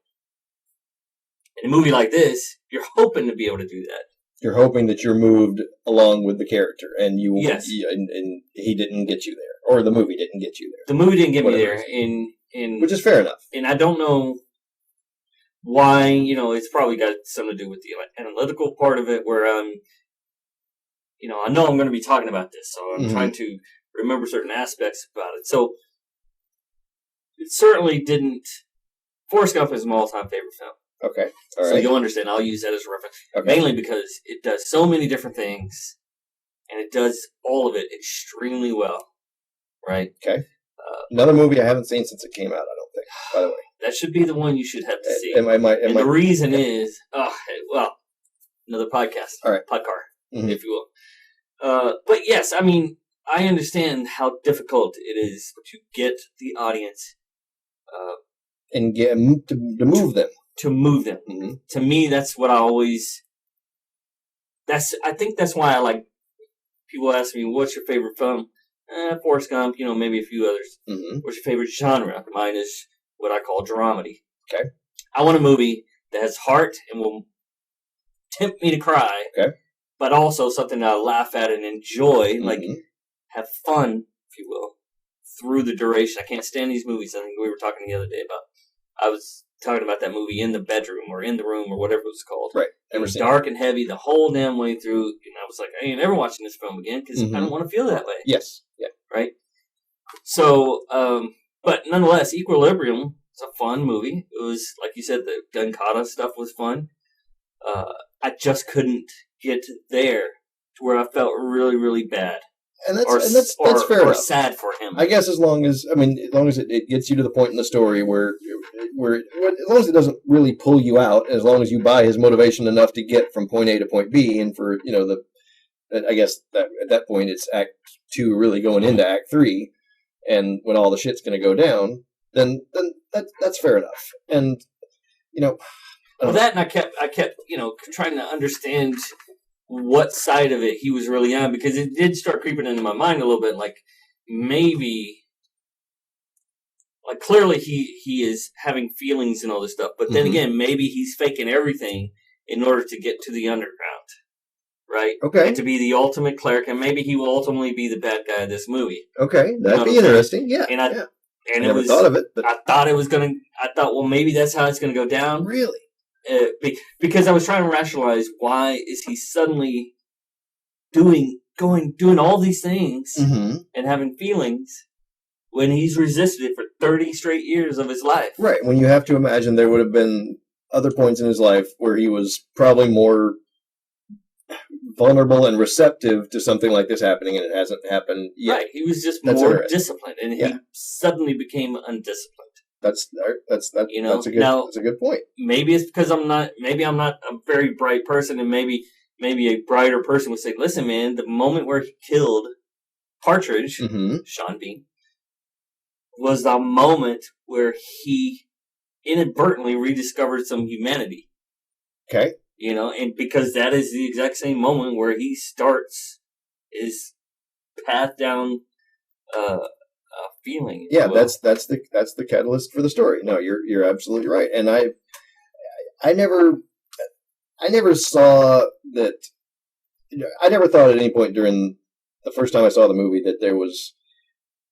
Speaker 3: In a movie like this, you're hoping to be able to do that.
Speaker 1: You're hoping that you're moved along with the character, and
Speaker 3: Yes.
Speaker 1: and he didn't get you there, or the movie didn't get you there.
Speaker 3: The movie didn't get me there, in
Speaker 1: which is fair enough.
Speaker 3: And I don't know why. It's probably got something to do with the analytical part of it, where I know I'm going to be talking about this, so I'm trying to remember certain aspects about it. So it certainly didn't. Forrest Gump is my all-time favorite film.
Speaker 1: Okay. All right.
Speaker 3: So you'll understand. I'll use that as a reference.
Speaker 1: Okay.
Speaker 3: Mainly because it does so many different things, and it does all of it extremely well. Right?
Speaker 1: Okay. Another movie I haven't seen since it came out, I don't think, by the way.
Speaker 3: That should be the one you should have to see.
Speaker 1: And
Speaker 3: the reason is, another podcast.
Speaker 1: All right.
Speaker 3: Podcar, if you will. But yes, I mean, I understand how difficult it is to get the audience
Speaker 1: and get to move them.
Speaker 3: To move them.
Speaker 1: Mm-hmm.
Speaker 3: To me, that's what I always. I think that's why I like. People ask me, "What's your favorite film?" Forrest Gump. Maybe a few others.
Speaker 1: Mm-hmm.
Speaker 3: What's your favorite genre? Mine is what I call dramedy.
Speaker 1: Okay.
Speaker 3: I want a movie that has heart and will tempt me to cry.
Speaker 1: Okay. But
Speaker 3: also something that I laugh at and enjoy, like have fun, if you will, through the duration. I can't stand these movies. I think we were talking the other day about. I was talking about that movie In the Bedroom or In the Room or whatever it was called.
Speaker 1: Right.
Speaker 3: It was dark and heavy the whole damn way through, and I was like, I ain't never watching this film again because I don't want to feel that way.
Speaker 1: Yes. Yeah.
Speaker 3: Right. So, but nonetheless, Equilibrium is a fun movie. It was, like you said, the Gun-Kata stuff was fun. I just couldn't get there to where I felt really, really bad.
Speaker 1: And that's fair enough.
Speaker 3: Or sad for him.
Speaker 1: I guess as long as it gets you to the point in the story where as long as it doesn't really pull you out, as long as you buy his motivation enough to get from point A to point B, and for I guess that at that point it's Act 2 really going into Act 3, and when all the shit's going to go down, then that's fair enough. And
Speaker 3: that, and I kept trying to understand what side of it he was really on, because it did start creeping into my mind a little bit, like maybe, like clearly he is having feelings and all this stuff, but then again, maybe he's faking everything in order to get to the underground, right?
Speaker 1: Okay.
Speaker 3: And to be the ultimate cleric, and maybe he will ultimately be the bad guy of this movie.
Speaker 1: Okay, that'd be interesting. Yeah.
Speaker 3: And I
Speaker 1: never thought of it, but
Speaker 3: I thought, well, maybe that's how it's going to go down.
Speaker 1: Really?
Speaker 3: Because I was trying to rationalize, why is he suddenly doing all these things and having feelings when he's resisted it for 30 straight years of his life?
Speaker 1: Right. When you have to imagine there would have been other points in his life where he was probably more vulnerable and receptive to something like this happening, and it hasn't happened yet.
Speaker 3: Right. He was just more disciplined, and he suddenly became undisciplined.
Speaker 1: That's a good point.
Speaker 3: Maybe it's because I'm not a very bright person, and maybe a brighter person would say, listen, man, the moment where he killed Partridge, Sean Bean, was the moment where he inadvertently rediscovered some humanity.
Speaker 1: Okay.
Speaker 3: And because that is the exact same moment where he starts his path down feeling.
Speaker 1: Yeah, that's the catalyst for the story. No, you're absolutely right. And I never saw that. I never thought at any point during the first time I saw the movie that there was,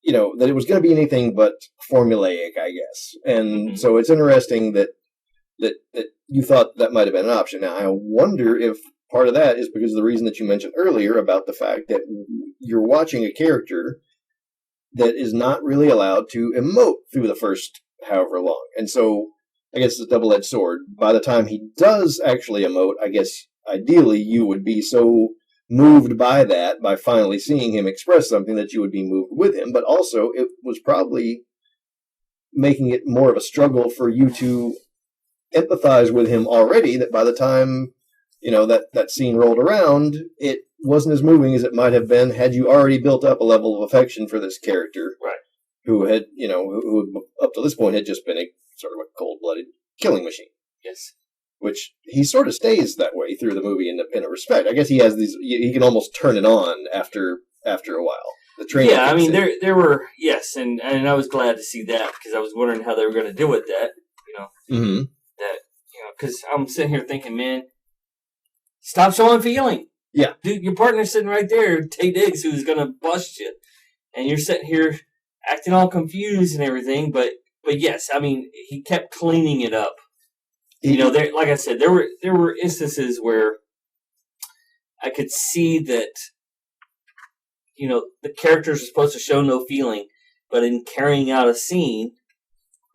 Speaker 1: that it was going to be anything but formulaic, I guess. And so it's interesting that you thought that might have been an option. Now, I wonder if part of that is because of the reason that you mentioned earlier about the fact that you're watching a character that is not really allowed to emote through the first however long. And so I guess it's a double-edged sword. By the time he does actually emote, I guess ideally you would be so moved by that, by finally seeing him express something, that you would be moved with him. But also it was probably making it more of a struggle for you to empathize with him already, that by the time that scene rolled around, it wasn't as moving as it might have been had you already built up a level of affection for this character,
Speaker 3: right?
Speaker 1: Who had, who up to this point had just been a sort of a cold-blooded killing machine.
Speaker 3: Yes.
Speaker 1: Which he sort of stays that way through the movie in a respect. I guess he has these. He can almost turn it on after a while. The training.
Speaker 3: Yeah, I mean, there were and I was glad to see that, because I was wondering how they were going to do with that. That because I'm sitting here thinking, man, stop showing feeling.
Speaker 1: Yeah.
Speaker 3: Dude, your partner's sitting right there, Tay Diggs, who's going to bust you. And you're sitting here acting all confused and everything. But yes, I mean, he kept cleaning it up. You know, there, like I said, there were instances where I could see that, you know, the characters are supposed to show no feeling, but in carrying out a scene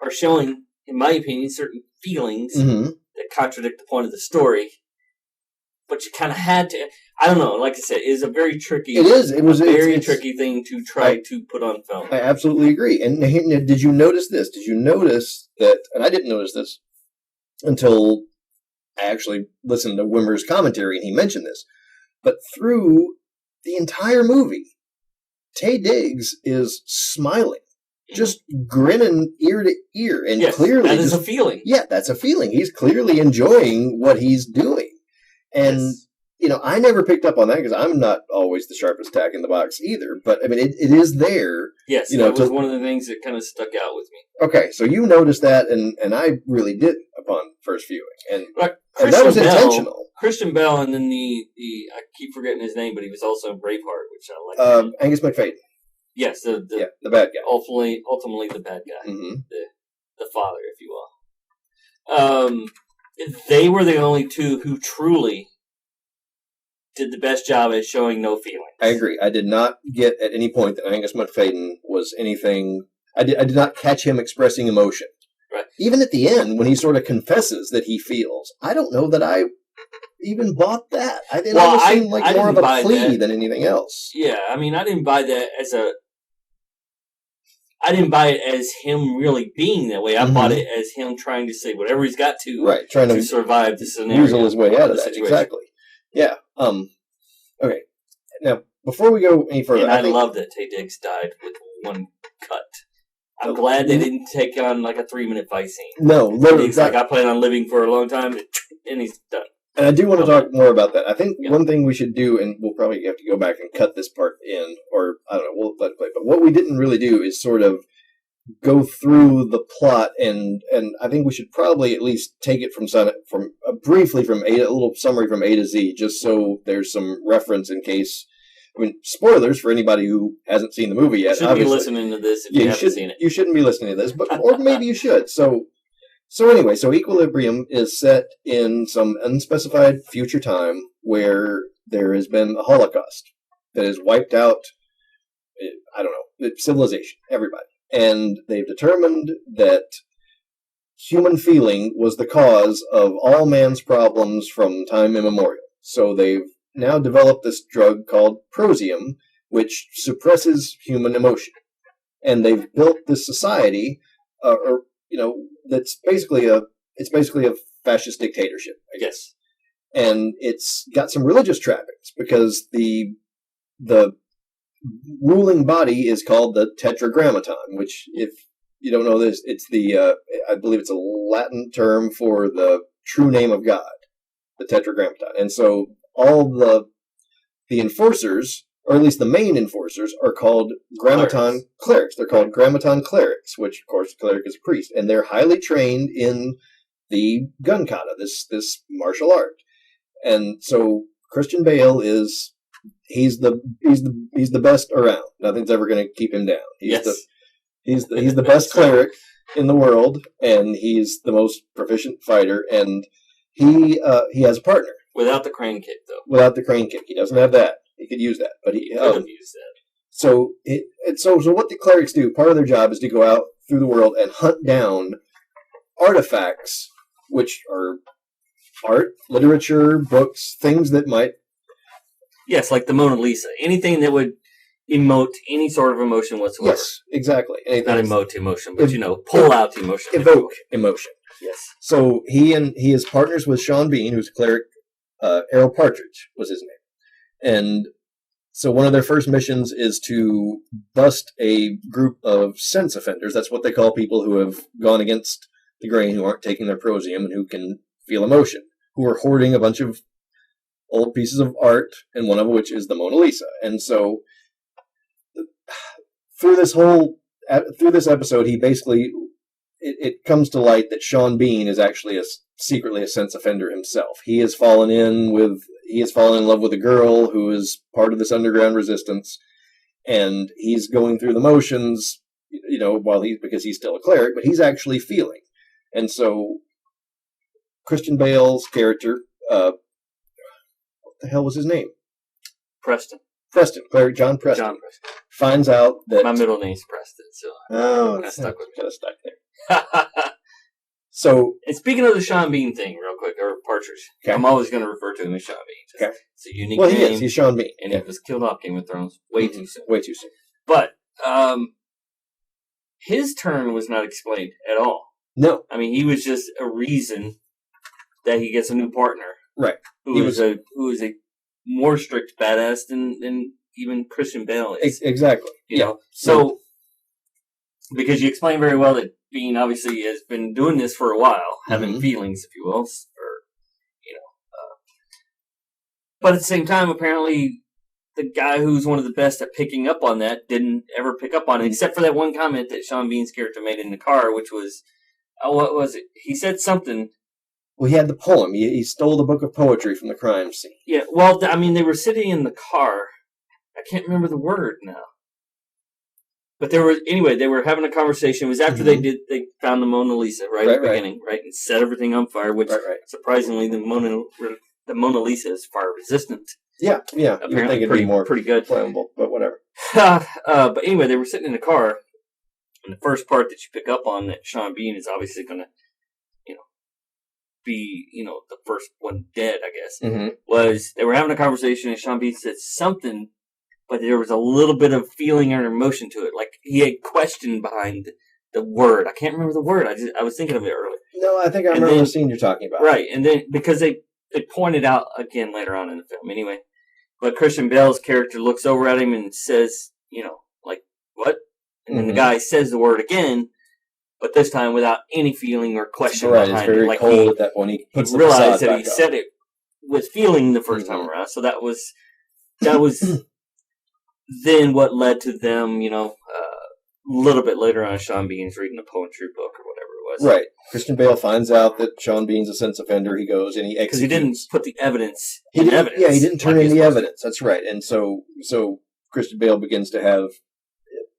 Speaker 3: are showing, in my opinion, certain feelings that contradict the point of the story. But you kind of had to. I don't know. Like I said, it's a very tricky.
Speaker 1: It is. It was
Speaker 3: a very tricky thing to try to put on film.
Speaker 1: I absolutely agree. And did you notice this? Did you notice that? And I didn't notice this until I actually listened to Wimmer's commentary, and he mentioned this. But through the entire movie, Tay Diggs is smiling, just grinning ear to ear, and clearly
Speaker 3: that is a feeling.
Speaker 1: Yeah, that's a feeling. He's clearly enjoying what he's doing. And, you know, I never picked up on that because I'm not always the sharpest tack in the box either. But, I mean, it is there.
Speaker 3: Yes,
Speaker 1: you know,
Speaker 3: that was one of the things that kind of stuck out with me.
Speaker 1: Okay, so you noticed that, and I really did upon first viewing. And,
Speaker 3: and
Speaker 1: that was intentional.
Speaker 3: Christian Bale, and then the I keep forgetting his name, but he was also in Braveheart, which I like.
Speaker 1: Angus McFadden.
Speaker 3: Yes, the
Speaker 1: bad guy.
Speaker 3: Ultimately the bad guy. Mm-hmm. The father, if you will. They were the only two who truly did the best job at showing no feelings.
Speaker 1: I agree. I did not get at any point that Angus McFadden was anything. I did not catch him expressing emotion.
Speaker 3: Right.
Speaker 1: Even at the end, when he sort of confesses that he feels, I don't know that I even bought that. I think it seemed like more of a plea than anything else.
Speaker 3: Yeah, I mean, I didn't buy that as a. I didn't buy it as him really being that way. I bought it as him trying to say whatever he's got to,
Speaker 1: trying to
Speaker 3: survive the scenario.
Speaker 1: Weasel his way out of that. Situation. Exactly. Yeah. Okay. Now, before we go any further,
Speaker 3: and I love that Tay Diggs died with one cut. I'm glad they didn't take on like a 3-minute fight scene.
Speaker 1: No, literally.
Speaker 3: He's like, I plan on living for a long time, and he's done.
Speaker 1: And I do want to talk more about that. I think one thing we should do, and we'll probably have to go back and cut this part in, or I don't know, we'll let it play. But what we didn't really do is sort of go through the plot, and I think we should probably at least take it briefly from a little summary from A to Z, just so there's some reference in case. I mean, spoilers for anybody who hasn't seen the movie yet.
Speaker 3: You shouldn't be listening to this if you haven't seen it.
Speaker 1: You shouldn't be listening to this, or maybe you should. So anyway, Equilibrium is set in some unspecified future time where there has been a Holocaust that has wiped out, I don't know, civilization, everybody. And they've determined that human feeling was the cause of all man's problems from time immemorial. So they've now developed this drug called prosium, which suppresses human emotion. And they've built this society, that's basically a fascist dictatorship, I guess. And it's got some religious trappings because the ruling body is called the Tetragrammaton, which, if you don't know this, it's I believe it's a Latin term for the true name of God, the Tetragrammaton. And so all the enforcers, or at least the main enforcers, are called Grammaton clerics. They're called Grammaton clerics, which, of course, cleric is a priest. And they're highly trained in the Gun-Kata, this martial art. And so Christian Bale he's the best around. Nothing's ever going to keep him down. He's the best cleric in the world, and he's the most proficient fighter. And he has a partner
Speaker 3: without the crane kick, though.
Speaker 1: Without the crane kick, he doesn't have that. He could use that, but he
Speaker 3: could have used that.
Speaker 1: So what the clerics do, part of their job is to go out through the world and hunt down artifacts, which are art, literature, books, things that might.
Speaker 3: Yes, like the Mona Lisa. Anything that would emote any sort of emotion whatsoever.
Speaker 1: Yes, exactly.
Speaker 3: Not emote emotion, but pull out emotion.
Speaker 1: Evoke emotion.
Speaker 3: Yes.
Speaker 1: So he is partners with Sean Bean, who's a cleric. Errol Partridge was his name. And so one of their first missions is to bust a group of sense offenders. That's what they call people who have gone against the grain, who aren't taking their prosium, and who can feel emotion, who are hoarding a bunch of old pieces of art, and one of which is the Mona Lisa. And so through this episode, he basically it comes to light that Sean Bean is actually secretly a sense offender himself. He has fallen in love with a girl who is part of this underground resistance, and he's going through the motions, because he's still a cleric, but he's actually feeling. And so Christian Bale's character, what the hell was his name?
Speaker 3: Preston,
Speaker 1: cleric John Preston. Finds out that
Speaker 3: my middle name's Preston, so
Speaker 1: that's
Speaker 3: stuck with me.
Speaker 1: Kind of stuck there. So,
Speaker 3: and speaking of the Sean Bean thing, real quick, or Partridge,
Speaker 1: okay.
Speaker 3: I'm always going to refer to him as Sean Bean.
Speaker 1: Okay.
Speaker 3: It's a unique name.
Speaker 1: He is. He's Sean Bean.
Speaker 3: And he was killed off Game of Thrones way too soon.
Speaker 1: Way too soon.
Speaker 3: But his turn was not explained at all.
Speaker 1: No.
Speaker 3: I mean, he was just a reason that he gets a new partner.
Speaker 1: Right.
Speaker 3: Who is a more strict badass than even Christian Bale is.
Speaker 1: Exactly.
Speaker 3: You know? So, because you explain very well that Bean obviously has been doing this for a while, having feelings, if you will, but at the same time, apparently, the guy who's one of the best at picking up on that didn't ever pick up on it, except for that one comment that Sean Bean's character made in the car, which was, what was it? He said something.
Speaker 1: Well, he had the poem. He stole the book of poetry from the crime scene.
Speaker 3: Yeah, well, I mean, they were sitting in the car. I can't remember the word now. But they were having a conversation. It was after they found the Mona Lisa, right at the beginning, right? And set everything on fire, which, surprisingly, the Mona Lisa is fire resistant.
Speaker 1: Yeah.
Speaker 3: Apparently pretty good.
Speaker 1: Flammable, but whatever.
Speaker 3: But anyway, they were sitting in the car, and the first part that you pick up on that Sean Bean is obviously going to, be, the first one dead, I guess, was they were having a conversation, and Sean Bean said something, but there was a little bit of feeling or emotion to it. Like, he had question behind the word. I can't remember the word. I was thinking of it earlier.
Speaker 1: No, I think I remember the scene you're talking about.
Speaker 3: Right, and then, because they pointed out, again, later on in the film, anyway, but Christian Bale's character looks over at him and says, like, what? And then the guy says the word again, but this time without any feeling or question behind
Speaker 1: it's very
Speaker 3: it. Like,
Speaker 1: cold at that point. He
Speaker 3: realized that he said it with feeling the first time around. So that was then what led to them, a little bit later on, Sean Bean's reading a poetry book or whatever it was.
Speaker 1: Right. Christian Bale finds out that Sean Bean's a sense offender. He goes and he executes.
Speaker 3: Because he didn't put the evidence
Speaker 1: evidence. Yeah, he didn't turn in the evidence. That's right. And so Christian Bale begins to have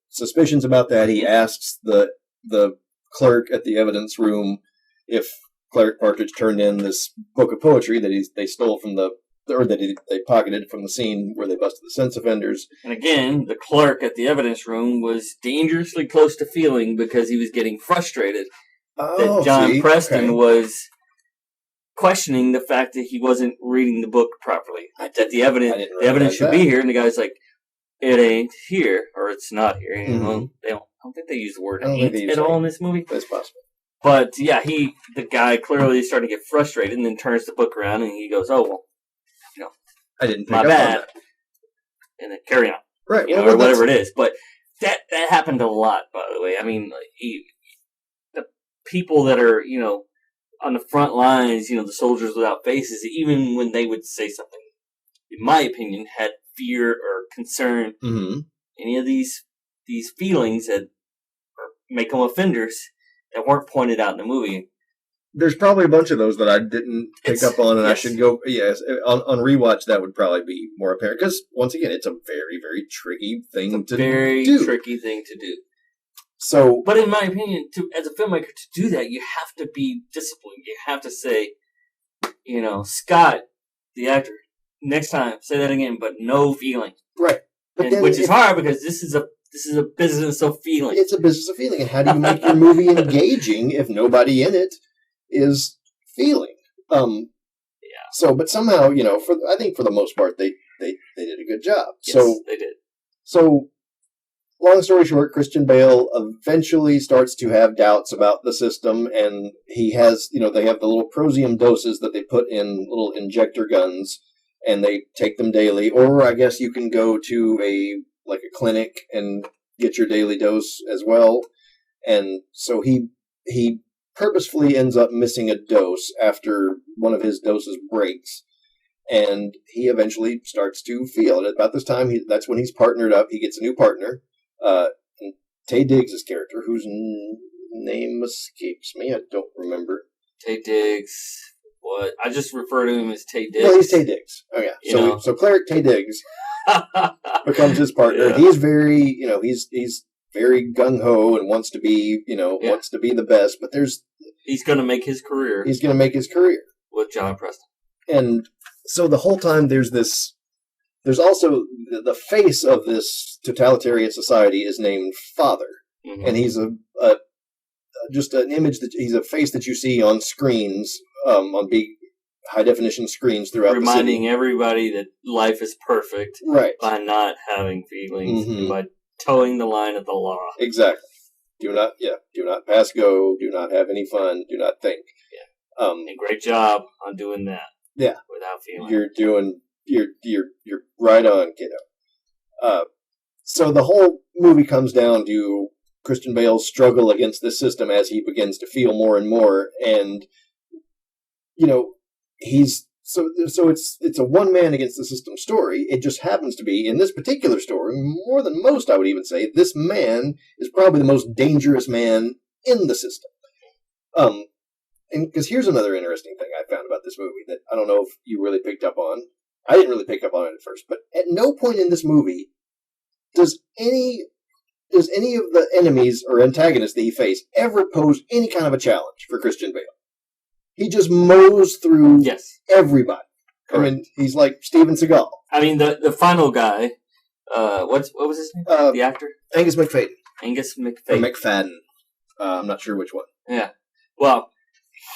Speaker 1: suspicions about that. He asks the clerk at the evidence room if Cleric Partridge turned in this book of poetry that they stole from they pocketed from the scene where they busted the sense offenders.
Speaker 3: And again, the clerk at the evidence room was dangerously close to feeling because he was getting frustrated that John Preston was questioning the fact that he wasn't reading the book properly. That the evidence should be here, and the guy's like, it ain't here, or it's not here. And I don't think they use the word ain't at all in this movie.
Speaker 1: That's possible.
Speaker 3: But yeah, the guy clearly is starting to get frustrated, and then turns the book around, and he goes, "Oh well,
Speaker 1: I didn't pick
Speaker 3: my
Speaker 1: up
Speaker 3: bad,"
Speaker 1: on that.
Speaker 3: And then carry on,
Speaker 1: right?
Speaker 3: Or whatever it is. But that happened a lot, by the way. I mean, the people that are on the front lines, the soldiers without faces, even when they would say something, in my opinion, had fear or concern. Any of these feelings that make them offenders that weren't pointed out in the movie.
Speaker 1: There's probably a bunch of those that I didn't pick up on, and I should go. Yes, on rewatch that would probably be more apparent because once again, it's a very, very tricky thing to do.
Speaker 3: Very tricky thing to do.
Speaker 1: So,
Speaker 3: but in my opinion, as a filmmaker, to do that, you have to be disciplined. You have to say, Scott, the actor, next time say that again, but no feeling.
Speaker 1: Right.
Speaker 3: Which is hard because this is a business of feeling.
Speaker 1: It's a business of feeling, and how do you make your movie engaging if nobody in it is feeling? So, but somehow, I think for the most part, they did a good job.
Speaker 3: Yes, they did.
Speaker 1: So, long story short, Christian Bale eventually starts to have doubts about the system, and he has, they have the little prosium doses that they put in little injector guns, and they take them daily. Or I guess you can go to a clinic and get your daily dose as well. And so he purposefully ends up missing a dose after one of his doses breaks. And he eventually starts to feel it. About this time, that's when he's partnered up. He gets a new partner. And Taye Diggs' character, whose name escapes me. I don't remember.
Speaker 3: Taye Diggs. What? I just refer to him as Taye Diggs.
Speaker 1: Well, he's Taye Diggs. Oh yeah. So cleric Taye Diggs becomes his partner. Yeah. He's very, he's very gung ho and wants to be, wants to be the best. But
Speaker 3: he's going to make his career.
Speaker 1: He's going to make his career
Speaker 3: with John Preston.
Speaker 1: And so the whole time there's also the face of this totalitarian society is named Father, and he's just an image he's a face that you see on screens, on big high definition screens throughout
Speaker 3: reminding
Speaker 1: the city.
Speaker 3: Everybody that life is perfect,
Speaker 1: right?
Speaker 3: By not having feelings, and by towing the line of the law.
Speaker 1: Exactly. Do not pass go. Do not have any fun. Do not think.
Speaker 3: Yeah. And great job on doing that.
Speaker 1: Yeah.
Speaker 3: Without feeling.
Speaker 1: You're right on, kiddo. So the whole movie comes down to Christian Bale's struggle against this system as he begins to feel more and more, and he's so it's a one man against the system story. It just happens to be in this particular story, more than most, I would even say, this man is probably the most dangerous man in the system. And because here's another interesting thing I found about this movie that I don't know if you really picked up on. I didn't really pick up on it at first, but at no point in this movie does any of the enemies or antagonists that he faced ever pose any kind of a challenge for Christian Bale. He just mows through everybody. Correct. I mean, he's like Steven Seagal.
Speaker 3: I mean, the final guy, what was his name? The actor?
Speaker 1: Angus McFadden.
Speaker 3: Angus McFadden.
Speaker 1: Or McFadden. I'm not sure which one.
Speaker 3: Yeah. Well,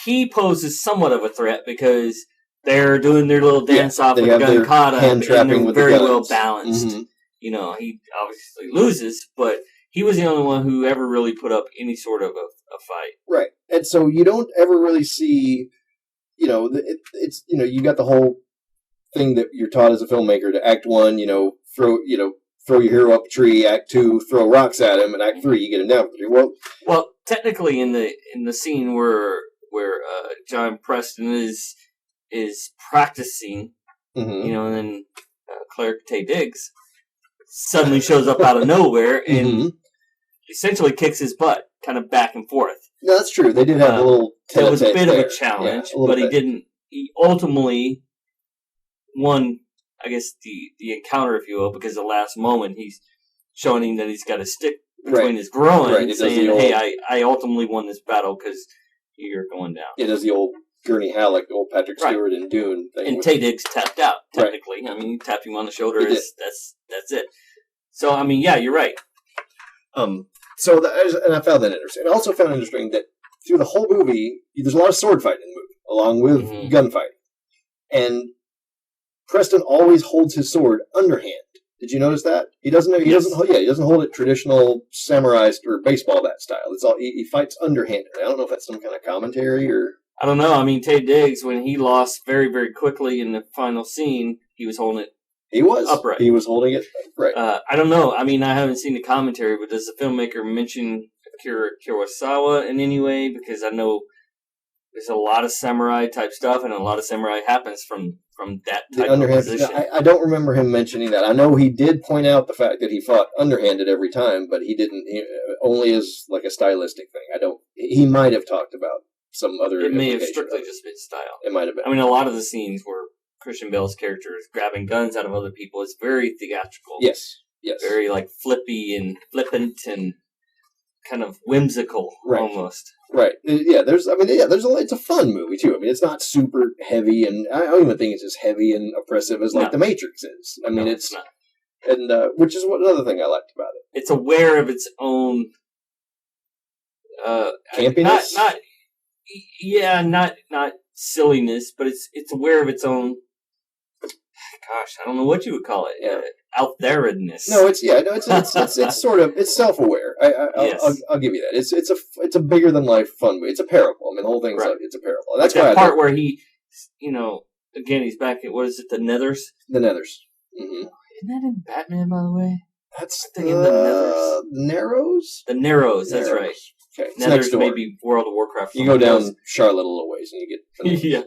Speaker 3: he poses somewhat of a threat because they're doing their little dance off with Gun-Kata, and they're very well balanced. Mm-hmm. He obviously loses, but he was the only one who ever really put up any sort of a fight.
Speaker 1: Right. And so you don't ever really see, it's you got the whole thing that you're taught as a filmmaker to Act 1, throw your hero up a tree. Act 2, throw rocks at him, and Act 3, you get him down.
Speaker 3: Well, technically, in the scene where John Preston is practicing, and then cleric Taye Diggs suddenly shows up out of nowhere and essentially kicks his butt, kind of back and forth.
Speaker 1: No, that's true. They did have a little.
Speaker 3: It was a bit of a challenge, but he didn't. He ultimately won, I guess, the encounter, if you will, because the last moment he's showing him that he's got a stick between his groin, and saying, "Hey, I ultimately won this battle because you're going down."
Speaker 1: It does the old Gurney Halleck, old Patrick Stewart in Dune thing.
Speaker 3: And Taye Diggs tapped out, technically. Right. I mean, he tapped him on the shoulder. That's it. So, I mean, yeah, you're right.
Speaker 1: And I found that interesting. I also found interesting that through the whole movie, there's a lot of sword fighting in the movie, along with gunfighting. And Preston always holds his sword underhand. Did you notice that? He doesn't hold it traditional samurai or baseball that style. It's all he fights underhanded. I don't know if that's some kind of commentary or
Speaker 3: I don't know. I mean, Taye Diggs, when he lost very, very quickly in the final scene, he was holding it.
Speaker 1: He was
Speaker 3: upright.
Speaker 1: He was holding it right.
Speaker 3: I don't know. I mean, I haven't seen the commentary, but does the filmmaker mention Akira Kurosawa in any way? Because I know there's a lot of samurai type stuff, and a lot of samurai happens from that type of position.
Speaker 1: I don't remember him mentioning that. I know he did point out the fact that he fought underhanded every time, but he didn't. Only as like a stylistic thing. He might have talked about some other.
Speaker 3: It may have strictly just been style.
Speaker 1: It might have been.
Speaker 3: I mean, a lot of the scenes where Christian Bale's character is grabbing guns out of other people is very theatrical.
Speaker 1: Yes.
Speaker 3: Very like flippy and flippant and kind of whimsical almost.
Speaker 1: Right. Yeah. It's a fun movie too. I mean, it's not super heavy, and I don't even think it's as heavy and oppressive as like The Matrix is. I mean, it's not. And which is another thing I liked about it.
Speaker 3: It's aware of its own
Speaker 1: campiness.
Speaker 3: Not silliness, but it's aware of its own. Gosh, I don't know what you would call it. Out there-edness.
Speaker 1: No, it's sort of self-aware. I'll give you that. It's a bigger than life fun movie. It's a parable. I mean, the whole thing's it's a parable. And that's
Speaker 3: that part where he, again, he's back at what is it? The Nethers.
Speaker 1: The Nethers. Mm-hmm.
Speaker 3: Isn't that in Batman, by the way?
Speaker 1: That's the Nethers. Narrows.
Speaker 3: The Narrows. That's right.
Speaker 1: Okay,
Speaker 3: Nethers may be World of Warcraft.
Speaker 1: You go down Charlotte a little ways and you get.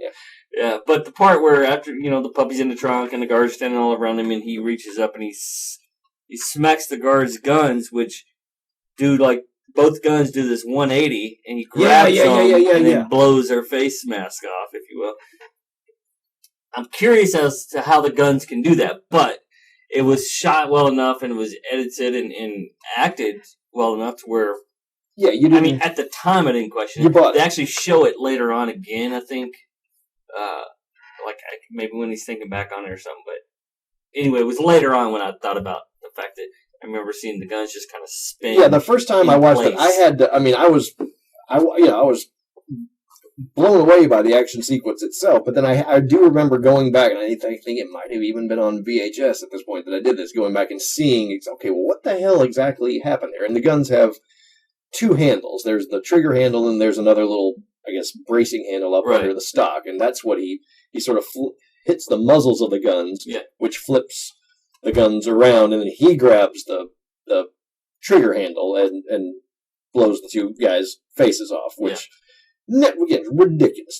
Speaker 3: Yeah, but the part where after the puppy's in the trunk and the guards standing all around him and he reaches up and he smacks the guards' guns, which do like both guns do this 180, and he grabs them and then blows her face mask off, if you will. I'm curious as to how the guns can do that, but it was shot well enough and it was edited and acted well enough to where...
Speaker 1: Yeah, you didn't...
Speaker 3: I mean, at the time, I didn't question it. They actually show it later on again, I think. Maybe when he's thinking back on it or something. But anyway, it was later on when I thought about the fact that I remember seeing the guns just kind of spin.
Speaker 1: Yeah, the first time I watched it, I had to... I mean, I was blown away by the action sequence itself, but then I do remember going back, and I think it might have even been on VHS at this point that I did this, going back and seeing, okay, well, what the hell exactly happened there? And the guns have two handles. There's the trigger handle, and there's another little, I guess, bracing handle up under the stock, and that's what he sort of hits the muzzles of the guns, which flips the guns around, and then he grabs the trigger handle and blows the two guys' faces off, which... Again, ridiculous.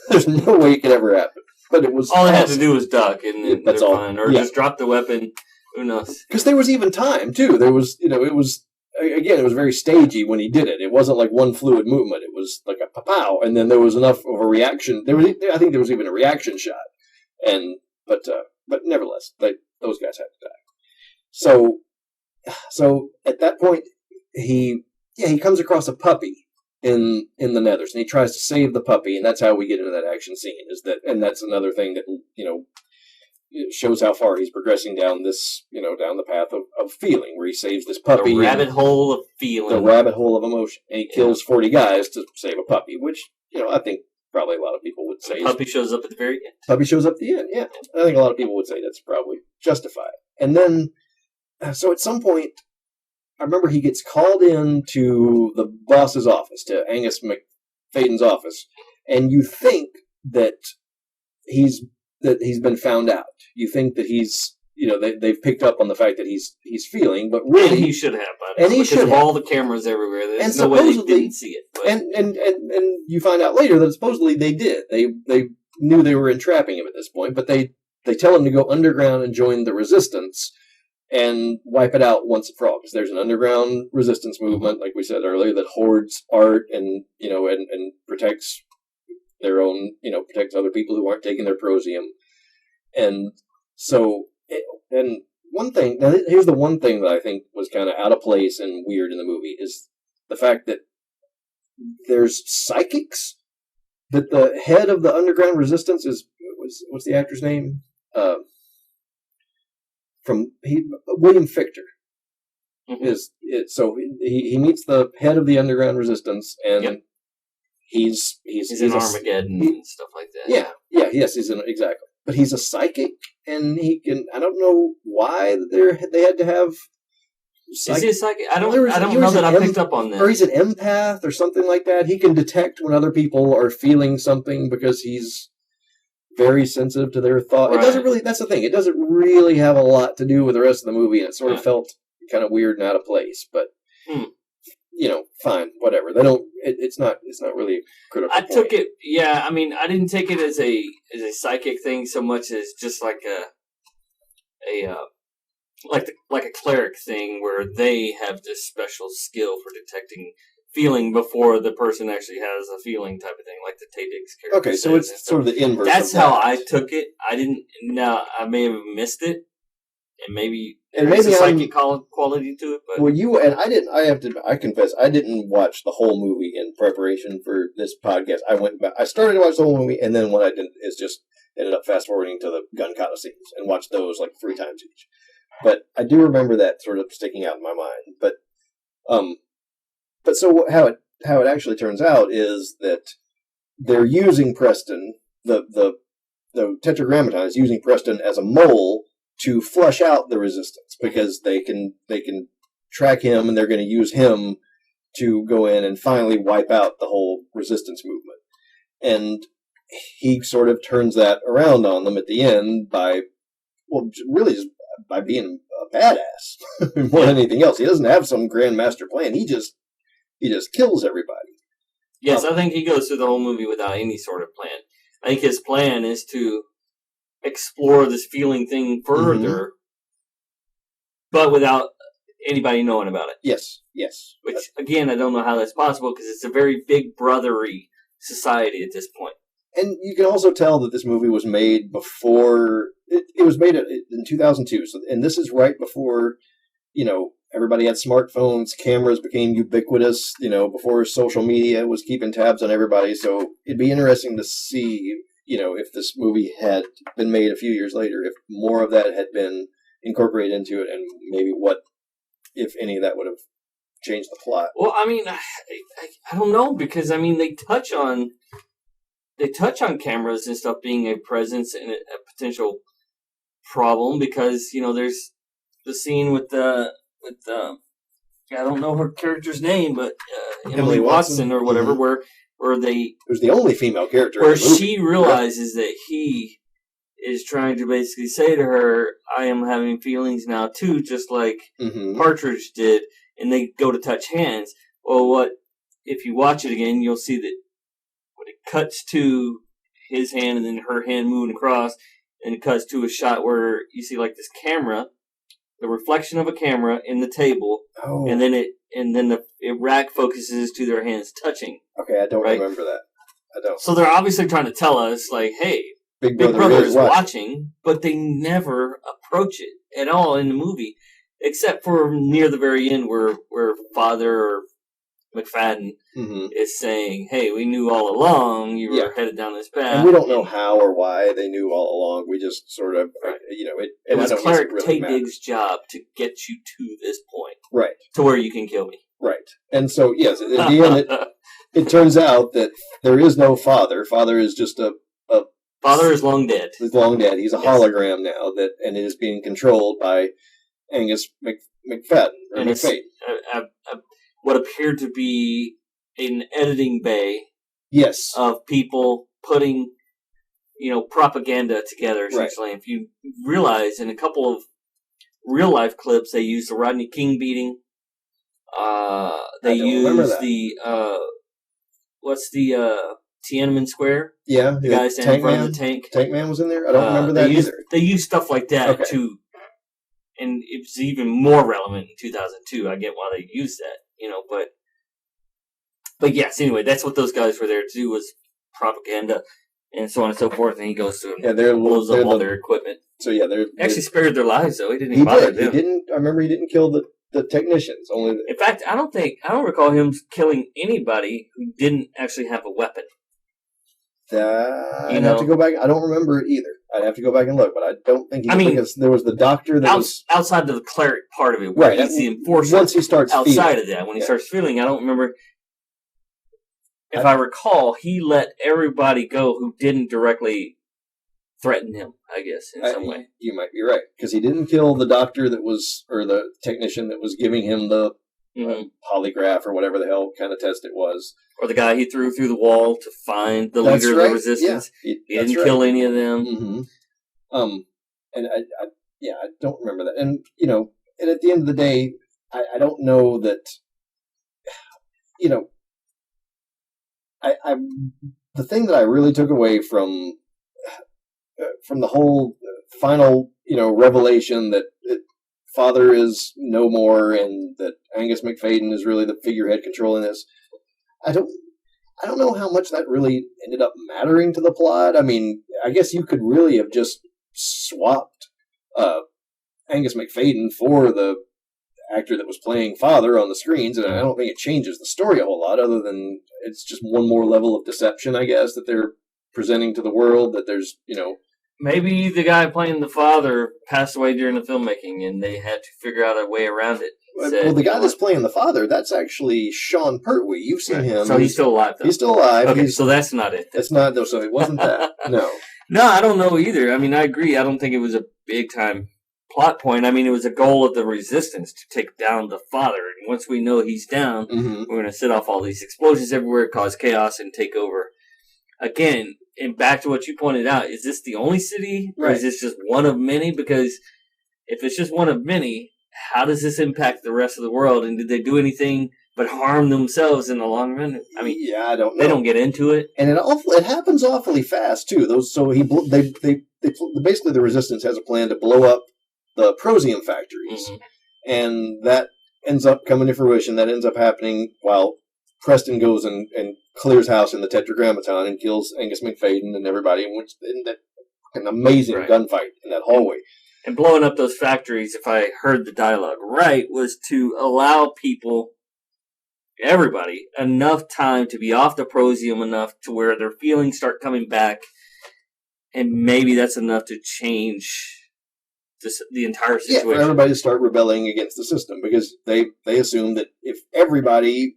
Speaker 1: There's no way it could ever happen. But it was
Speaker 3: all they had to do was duck, and that's all. Fine. Or just drop the weapon. Who knows?
Speaker 1: Because there was even time too. There was, it was very stagey when he did it. It wasn't like one fluid movement. It was like a pow, and then there was enough of a reaction. I think there was even a reaction shot, but nevertheless, those guys had to die. So at that point, he comes across a puppy in the Nethers, and he tries to save the puppy, and that's how we get into that action scene. And that's another thing that it shows how far he's progressing down this down the path of feeling, where he saves this puppy.
Speaker 3: The rabbit hole of feeling.
Speaker 1: The rabbit hole of emotion, and he kills 40 guys to save a puppy, which I think probably a lot of people would say.
Speaker 3: The puppy shows up at the very end.
Speaker 1: Puppy shows up at the end. Yeah, I think a lot of people would say that's probably justified. And then, so at some point, I remember he gets called in to the boss's office, to Angus McFadden's office, and you think that he's been found out. You think that he's, they've picked up on the fact that he's feeling, but really...
Speaker 3: And he should have, because of all the cameras everywhere. There's no way they didn't see it. But.
Speaker 1: And you find out later that supposedly they did. They knew they were entrapping him at this point, but they tell him to go underground and join the resistance and wipe it out once and for all, because there's an underground resistance movement, like we said earlier, that hoards art and protects their own, protects other people who aren't taking their prosium. And so, and one thing, now here's the one thing that I think was kind of out of place and weird in the movie, is the fact that there's psychics, that the head of the underground resistance what's the actor's name? William Fichter. Mm-hmm. So he meets the head of the underground resistance, and he's
Speaker 3: in Armageddon and stuff like that.
Speaker 1: Yes, he's in, exactly. But he's a psychic, and he can. I don't know why they had to have.
Speaker 3: Is he a psychic? I don't know that I picked up on that.
Speaker 1: Or he's an empath or something like that. He can detect when other people are feeling something because he's very sensitive to their thought. Right. It doesn't really, that's the thing, it doesn't really have a lot to do with the rest of the movie, and it sort of felt kind of weird and out of place, but fine, whatever. They don't, it's not really a critical point.
Speaker 3: Took it, I didn't take it as a psychic thing so much as just like a cleric thing, where they have this special skill for detecting feeling before the person actually has a feeling, type of thing, like the Tay-Diggs character.
Speaker 1: Okay, so it's sort of the inverse.
Speaker 3: That's how I took it. I didn't. Now I may have missed it, and maybe there's a psychic quality to it. But
Speaker 1: I didn't. I confess, I didn't watch the whole movie in preparation for this podcast. I went back. I started to watch the whole movie, and then what I did is just ended up fast forwarding to the Gun-Kata scenes and watched those like 3 times each. But I do remember that sort of sticking out in my mind. But so how it actually turns out is that they're using Preston, the Tetragrammaton is using Preston as a mole to flush out the resistance, because they can track him, and they're going to use him to go in and finally wipe out the whole resistance movement. And he sort of turns that around on them at the end by being a badass more than anything else. He doesn't have some grand master plan. He just kills everybody.
Speaker 3: Yes, I think he goes through the whole movie without any sort of plan. I think his plan is to explore this feeling thing further, but without anybody knowing about it.
Speaker 1: Yes.
Speaker 3: Which, again, I don't know how that's possible because it's a very big brothery society at this point.
Speaker 1: And you can also tell that this movie was made before... It was made in 2002, and this is right before, everybody had smartphones, cameras became ubiquitous, before social media was keeping tabs on everybody. So it'd be interesting to see, if this movie had been made a few years later, if more of that had been incorporated into it, and maybe what, if any, of that would have changed the plot.
Speaker 3: Well, I mean, I don't know, because, I mean, they touch on cameras and stuff being a presence and a potential problem, because, there's the scene with I don't know her character's name, but Emily Watson or whatever,
Speaker 1: mm-hmm.
Speaker 3: where they... It
Speaker 1: was the only female character
Speaker 3: where
Speaker 1: in the movie.
Speaker 3: She realizes that he is trying to basically say to her, I am having feelings now too, just like
Speaker 1: mm-hmm.
Speaker 3: Partridge did, and they go to touch hands. Well, if you watch it again, you'll see that when it cuts to his hand and then her hand moving across, and it cuts to a shot where you see like this camera, the reflection of a camera in the table, and then the rack focuses to their hands touching.
Speaker 1: Okay, I don't remember that. I don't.
Speaker 3: So they're obviously trying to tell us, like, hey, Big Brother is watching, but they never approach it at all in the movie, except for near the very end where Father McFadden
Speaker 1: mm-hmm.
Speaker 3: is saying, hey, we knew all along you were headed down this path.
Speaker 1: And we don't know how or why they knew all along. We just sort of,
Speaker 3: it was Clark Tadig's job to get you to this point.
Speaker 1: Right.
Speaker 3: To where you can kill me.
Speaker 1: Right. And so, yes, at the end, it turns out that there is no father. Father is just
Speaker 3: Father is long dead.
Speaker 1: He's long dead. He's a hologram now, and it is being controlled by Angus McFadden, or
Speaker 3: and
Speaker 1: McFadden.
Speaker 3: What appeared to be an editing bay,
Speaker 1: yes,
Speaker 3: of people putting, propaganda together. Essentially, if you realize in a couple of real life clips, they used the Rodney King beating. They used what's the Tiananmen Square?
Speaker 1: Yeah,
Speaker 3: the guy standing in front of the tank.
Speaker 1: Tank Man was in there. I don't remember that either.
Speaker 3: They used stuff like that too, and it's even more relevant in 2002. I get why they used that. But yes, anyway, that's what those guys were there to do, was propaganda and so on and so forth. And he goes through and blows up all their equipment.
Speaker 1: So yeah,
Speaker 3: they actually spared their lives though. He didn't even bother them.
Speaker 1: He didn't. I remember he didn't kill the technicians.
Speaker 3: In fact, I don't recall him killing anybody who didn't actually have a weapon.
Speaker 1: I'd have to go back. I don't remember it either. I'd have to go back and look, but I don't think because there was the doctor that was
Speaker 3: outside of the cleric part of it, where he's the enforcer.
Speaker 1: Once he starts
Speaker 3: outside of that, when he starts feeling, I don't remember. If I recall, he let everybody go who didn't directly threaten him, I guess, in some way.
Speaker 1: You might be right, because he didn't kill the doctor that was, or the technician that was giving him the polygraph or whatever the hell kind of test it was.
Speaker 3: Or the guy he threw through the wall to find the leader of the resistance. Yeah, he didn't kill any of them.
Speaker 1: Mm-hmm. And I don't remember that. And, and at the end of the day, I don't know that, the thing that I really took away from the whole final, revelation that Father is no more and that Angus McFadden is really the figurehead controlling this, I don't know how much that really ended up mattering to the plot. I mean, I guess you could really have just swapped Angus McFadden for the actor that was playing Father on the screens, and I don't think it changes the story a whole lot, other than it's just one more level of deception, I guess, that they're presenting to the world, that there's,
Speaker 3: Maybe the guy playing the Father passed away during the filmmaking, and they had to figure out a way around it.
Speaker 1: Well, the guy that's playing the Father, that's actually Sean Pertwee. You've seen him.
Speaker 3: So he's still alive, though.
Speaker 1: He's still alive.
Speaker 3: Okay, so that's not it.
Speaker 1: That's not, so it wasn't that. No.
Speaker 3: No, I don't know either. I mean, I agree. I don't think it was a big-time plot point. I mean, it was a goal of the Resistance to take down the Father. And once we know he's down, we're going to set off all these explosions everywhere, cause chaos, and take over. Again, and back to what you pointed out, is this the only city, or is this just one of many? Because if it's just one of many, how does this impact the rest of the world? And did they do anything but harm themselves in the long run? I mean,
Speaker 1: I don't know.
Speaker 3: They don't get into it,
Speaker 1: and it happens awfully fast too. They basically the Resistance has a plan to blow up the Prosium factories, and that ends up coming to fruition. That ends up happening while Preston goes and clears house in the Tetragrammaton and kills Angus McFadden and everybody, in that an amazing gunfight in that hallway.
Speaker 3: And blowing up those factories, if I heard the dialogue right, was to allow people, everybody, enough time to be off the Prosium enough to where their feelings start coming back, and maybe that's enough to change the entire situation.
Speaker 1: Yeah, for everybody to start rebelling against the system, because they assume that if everybody,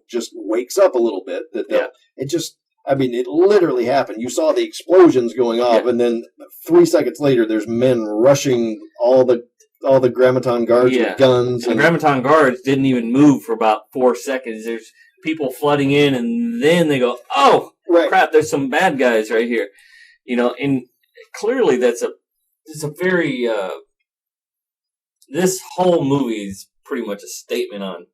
Speaker 1: just wakes up a little bit, that it literally happened. You saw the explosions going off, and then 3 seconds later, there's men rushing all the Grammaton guards with guns.
Speaker 3: And the Grammaton guards didn't even move for about 4 seconds. There's people flooding in, and then they go, "Oh, crap! There's some bad guys right here." And clearly it's a very. This whole movie is pretty much a statement on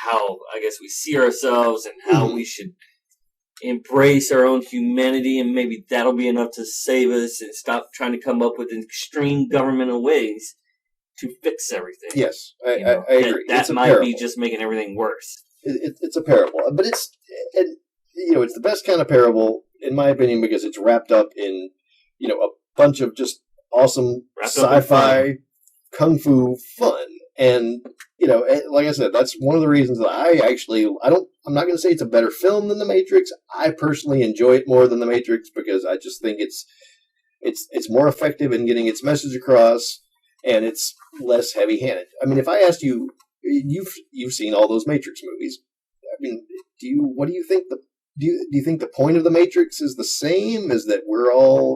Speaker 3: how, I guess, we see ourselves and how we should embrace our own humanity, and maybe that'll be enough to save us and stop trying to come up with extreme governmental ways to fix everything.
Speaker 1: Yes, I agree.
Speaker 3: That might be just making everything worse.
Speaker 1: It's a parable, but it's the best kind of parable, in my opinion, because it's wrapped up in a bunch of just awesome sci-fi kung fu fun. And like I said, that's one of the reasons that I'm not going to say it's a better film than The Matrix. I personally enjoy it more than The Matrix because I just think it's more effective in getting its message across, and it's less heavy-handed. I mean, if I asked you, you've seen all those Matrix movies. I mean, what do you think do you think the point of The Matrix is the same? Is that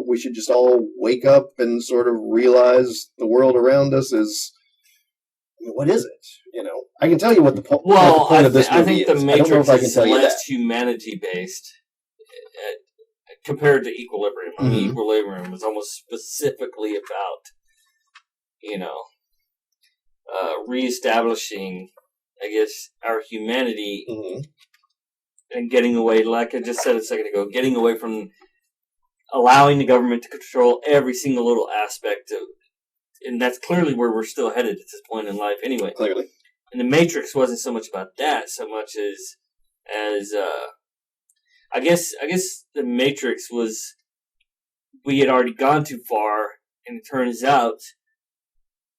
Speaker 1: we should just all wake up and sort of realize the world around us is, what is it? I can tell you what the point of this movie is.
Speaker 3: I think The Matrix is less humanity-based compared to Equilibrium. I mean, Equilibrium was almost specifically about, reestablishing, I guess, our humanity and getting away, like I just said a second ago, getting away from allowing the government to control every single little aspect of. And that's clearly where we're still headed at this point in life anyway.
Speaker 1: Clearly.
Speaker 3: And The Matrix wasn't so much about that, so much as I guess The Matrix was, we had already gone too far, and it turns out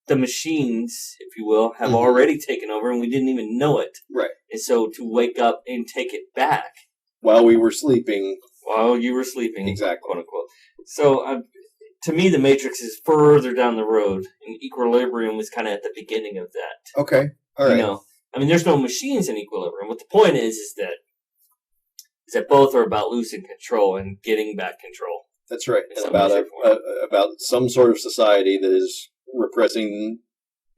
Speaker 3: the machines, if you will, have already taken over, and we didn't even know it.
Speaker 1: Right.
Speaker 3: And so to wake up and take it back.
Speaker 1: While we were sleeping.
Speaker 3: While you were sleeping.
Speaker 1: Exactly.
Speaker 3: Quote unquote. So, to me, The Matrix is further down the road, and Equilibrium was kind of at the beginning of that.
Speaker 1: Okay, all right.
Speaker 3: I mean, there's no machines in Equilibrium. What the point is that both are about losing control and getting back control.
Speaker 1: That's right, and about some sort of society that is repressing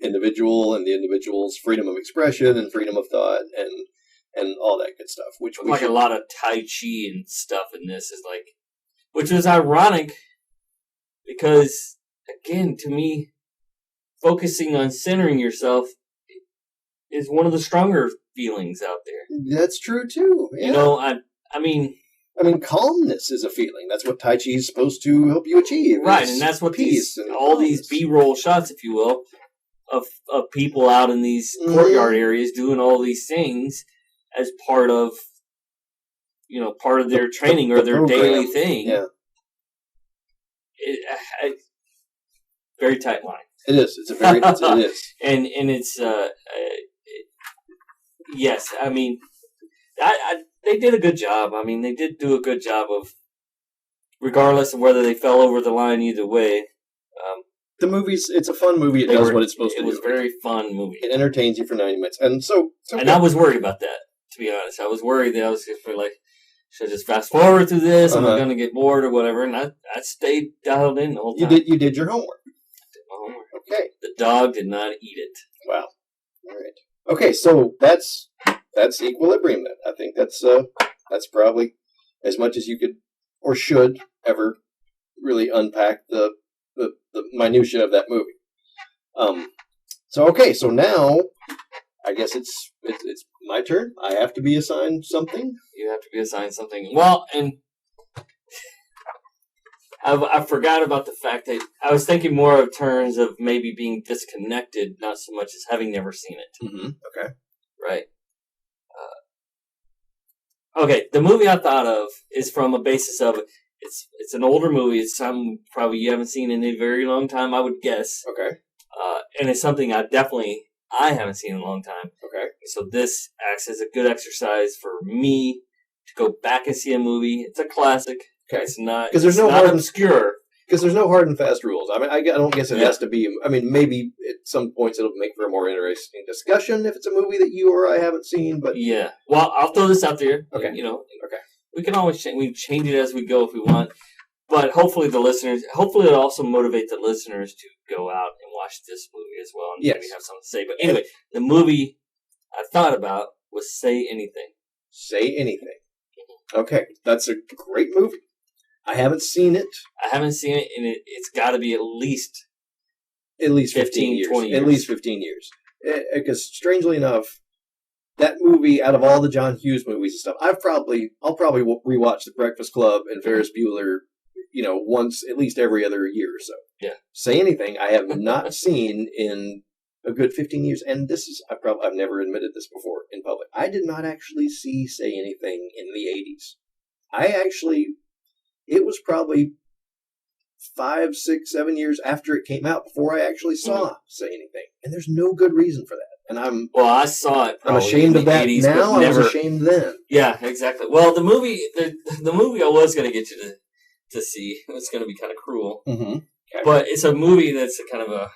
Speaker 1: individual and the individual's freedom of expression and freedom of thought and all that good stuff.
Speaker 3: A lot of Tai Chi and stuff in this is which is ironic. Because, again, to me, focusing on centering yourself is one of the stronger feelings out there.
Speaker 1: That's true, too. Yeah.
Speaker 3: I mean,
Speaker 1: calmness is a feeling. That's what Tai Chi is supposed to help you achieve.
Speaker 3: Right, and that's what these B-roll shots, if you will, of people out in these courtyard areas doing all these things as part of their training or their daily thing. Yeah. Very tight line.
Speaker 1: It is. It's a very. It is.
Speaker 3: And it's yes. I mean, they did a good job. I mean, they did do a good job of, regardless of whether they fell over the line either way.
Speaker 1: The movie's. It's a fun movie. It does what it's supposed to do.
Speaker 3: It was a very fun movie.
Speaker 1: It entertains you for 90 minutes, and so.
Speaker 3: And I was worried about that. To be honest, I was worried that I was just should I just fast forward through this? Am I going to get bored or whatever? And I stayed dialed in the whole time.
Speaker 1: You did your homework.
Speaker 3: I did my homework.
Speaker 1: Okay.
Speaker 3: The dog did not eat it.
Speaker 1: Wow. All right. Okay, so that's Equilibrium then. I think that's probably as much as you could or should ever really unpack the minutia of that movie. So now I guess it's my turn. I have to be assigned something.
Speaker 3: You have to be assigned something. Well, and I forgot about the fact that I was thinking more of terms of maybe being disconnected, not so much as having never seen it.
Speaker 1: Mm-hmm. Okay.
Speaker 3: Right. Okay, the movie I thought of is from a basis of it's an older movie. It's something probably you haven't seen in a very long time, I would guess.
Speaker 1: Okay.
Speaker 3: And it's something I haven't seen in a long time.
Speaker 1: Okay.
Speaker 3: So this acts as a good exercise for me to go back and see a movie. It's a classic.
Speaker 1: Okay.
Speaker 3: It's not
Speaker 1: because there's no
Speaker 3: not obscure.
Speaker 1: Because there's no hard and fast rules. I mean, I don't guess it has to be. I mean, maybe at some points it'll make for a more interesting discussion if it's a movie that you or I haven't seen. But
Speaker 3: yeah, well, I'll throw this out there.
Speaker 1: Okay.
Speaker 3: Okay. We can always change it as we go if we want. But hopefully it'll also motivate the listeners to go out and watch this movie as well and maybe have something to say. But anyway, the movie I thought about was Say Anything.
Speaker 1: Say Anything. Okay, that's a great movie. I haven't seen it.
Speaker 3: And it's got to be at least
Speaker 1: 15 years.
Speaker 3: 20 years.
Speaker 1: At least 15 years. Because strangely enough, that movie, out of all the John Hughes movies and stuff, I'll probably rewatch The Breakfast Club and Ferris Bueller, once at least every other year or so.
Speaker 3: Yeah.
Speaker 1: Say Anything I have not seen in a good 15 years, and this is I've never admitted this before in public. I did not actually see Say Anything in the 80s. It was probably 5, 6, 7 years after it came out before I actually saw Say Anything, and there's no good reason for that.
Speaker 3: I saw it.
Speaker 1: I'm ashamed of that 80s, now. I was ashamed then.
Speaker 3: Yeah, exactly. Well, the movie I was going to get you to see. It's going to be kind of cruel,
Speaker 1: okay.
Speaker 3: But it's a movie that's a kind of a.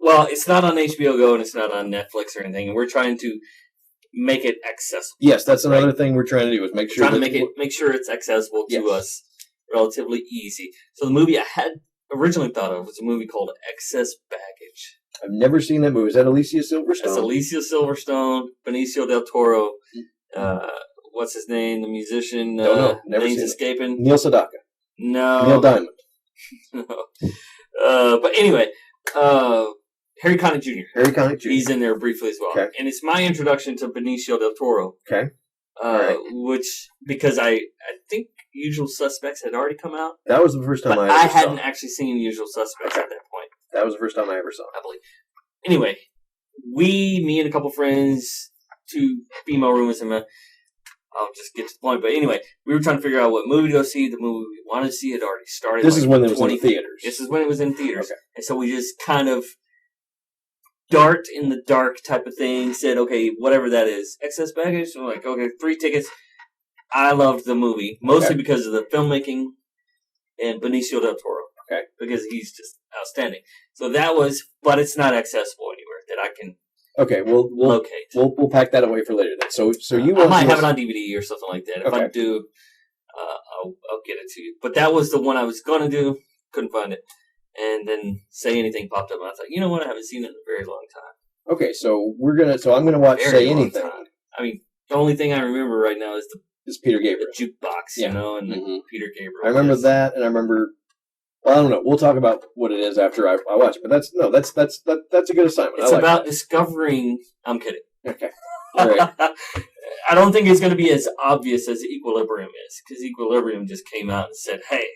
Speaker 3: Well, it's not on HBO Go and it's not on Netflix or anything, and we're trying to make it accessible.
Speaker 1: Yes, that's another thing we're trying to do is make sure
Speaker 3: make sure it's accessible to us relatively easy. So the movie I had originally thought of was a movie called Excess Baggage.
Speaker 1: I've never seen that movie. Is that Alicia Silverstone?
Speaker 3: That's Alicia Silverstone, Benicio del Toro. What's his name? The musician.
Speaker 1: Don't know. Never
Speaker 3: name's
Speaker 1: seen
Speaker 3: escaping.
Speaker 1: It. Neil Sedaka.
Speaker 3: No.
Speaker 1: Neil Diamond.
Speaker 3: No. But anyway, Harry Connick Jr.
Speaker 1: Harry Connick Jr.
Speaker 3: He's in there briefly as well.
Speaker 1: Okay.
Speaker 3: And it's my introduction to Benicio del Toro.
Speaker 1: Okay.
Speaker 3: Which, because I think Usual Suspects had already come out.
Speaker 1: That was the first time I ever saw.
Speaker 3: hadn't actually seen Usual Suspects at that point.
Speaker 1: That was the first time I ever saw it.
Speaker 3: I believe. Anyway, me and a couple friends, 2 female roommates, and I'll just get to the point. But anyway, we were trying to figure out what movie to go see. The movie we wanted to see had already started.
Speaker 1: This is when it was in theaters.
Speaker 3: This is when it was in theaters.
Speaker 1: Okay.
Speaker 3: And so we just kind of dart in the dark type of thing, said, okay, whatever that is. Excess Baggage? So we're like, okay, 3 tickets. I loved the movie, mostly because of the filmmaking and Benicio del Toro.
Speaker 1: Okay.
Speaker 3: Because he's just outstanding. So that was, but it's not accessible anywhere that I can
Speaker 1: we'll
Speaker 3: locate.
Speaker 1: We'll pack that away for later then. So you
Speaker 3: I might have it on DVD or something like that. If I do, I'll get it to you. But that was the one I was going to do. Couldn't find it. And then Say Anything popped up, and I thought, you know what? I haven't seen it in a very long time.
Speaker 1: Okay, so I'm gonna watch Say Anything.
Speaker 3: Time. I mean, the only thing I remember right now is
Speaker 1: Peter Gabriel.
Speaker 3: The jukebox, and Peter Gabriel.
Speaker 1: I remember that, and I remember. Well, I don't know. We'll talk about what it is after I watch it. But that's a good assignment.
Speaker 3: It's about discovering. I'm kidding.
Speaker 1: Okay. All right.
Speaker 3: I don't think it's going to be as obvious as Equilibrium is, because Equilibrium just came out and said, "Hey,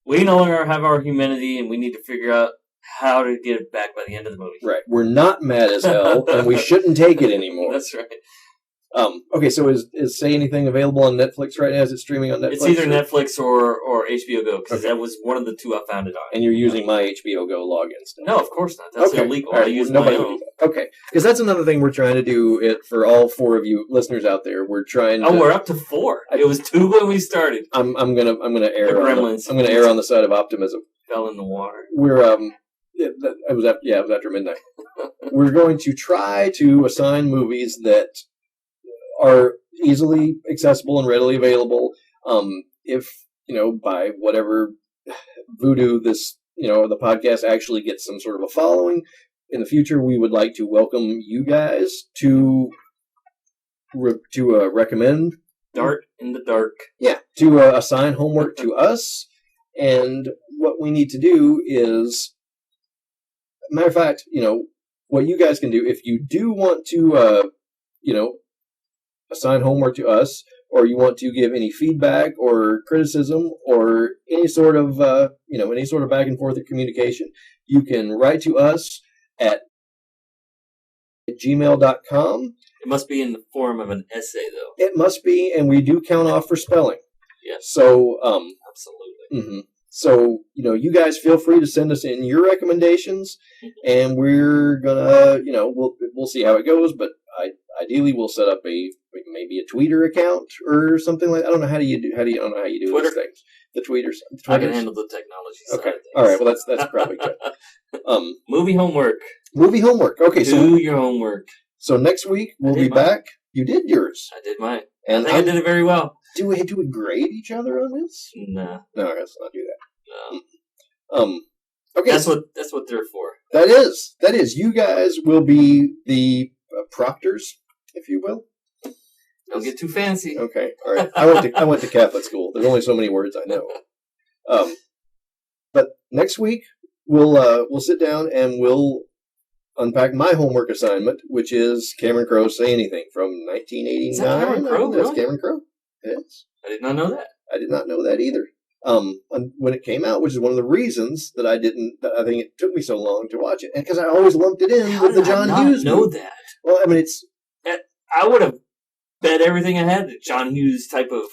Speaker 3: we no longer have our humanity, and we need to figure out how to get it back by the end of the movie."
Speaker 1: Right. We're not mad as hell, and we shouldn't take it anymore.
Speaker 3: That's right.
Speaker 1: Okay, so is Say Anything available on Netflix right now? Is it streaming on Netflix?
Speaker 3: It's either Netflix or HBO Go, because that was one of the 2 I found it on.
Speaker 1: And you're using my HBO Go login still?
Speaker 3: No, of course not. That's illegal.
Speaker 1: Right.
Speaker 3: I use my own.
Speaker 1: Okay, because that's another thing we're trying to do for all 4 of you listeners out there. We're trying to...
Speaker 3: Oh, we're up to 4. It was 2 when we started.
Speaker 1: I'm gonna err on the side of optimism.
Speaker 3: Fell in the water.
Speaker 1: We're it was after midnight. We're going to try to assign movies that are easily accessible and readily available. If by whatever voodoo this the podcast actually gets some sort of a following in the future, we would like to welcome you guys to recommend
Speaker 3: Dart in the dark.
Speaker 1: Yeah, to assign homework to us, and what we need to do is, matter of fact, what you guys can do if you do want to assign homework to us, or you want to give any feedback or criticism or any sort of any sort of back and forth of communication, you can write to us at gmail.com.
Speaker 3: It must be in the form of an essay, though.
Speaker 1: It must be, and we do count off for spelling.
Speaker 3: Yeah.
Speaker 1: So,
Speaker 3: absolutely.
Speaker 1: Mm-hmm. So, you guys feel free to send us in your recommendations, and we're gonna, we'll see how it goes, but ideally we'll set up maybe a Twitter account or something like that. I don't know how you do
Speaker 3: Twitter.
Speaker 1: These things. The Twitters.
Speaker 3: I can handle the technology side
Speaker 1: okay.
Speaker 3: of things.
Speaker 1: All right. Well, that's probably good.
Speaker 3: Movie homework.
Speaker 1: Movie homework. Okay.
Speaker 3: Do your homework.
Speaker 1: So next week we'll be back. You did yours.
Speaker 3: I did mine.
Speaker 1: And
Speaker 3: I think I did it very well.
Speaker 1: Do we grade each other on this?
Speaker 3: Nah.
Speaker 1: No, let's not do that.
Speaker 3: No.
Speaker 1: Okay.
Speaker 3: That's what they're for.
Speaker 1: That is. You guys will be the proctors, if you will.
Speaker 3: Don't get too fancy.
Speaker 1: Okay. All right. I went to Catholic school. There's only so many words I know. But next week we'll sit down and we'll unpack my homework assignment, which is Cameron Crowe's Say Anything from 1989.
Speaker 3: Is that Cameron Crowe?
Speaker 1: That's
Speaker 3: really?
Speaker 1: Cameron Crowe. It is.
Speaker 3: I did not know that.
Speaker 1: I did not know that either. When it came out, which is one of the reasons that I think it took me so long to watch it, and because I always lumped it in with the John Hughes
Speaker 3: know
Speaker 1: movie.
Speaker 3: that?
Speaker 1: Well, I mean, it's.
Speaker 3: I would have bet everything I had that John Hughes type of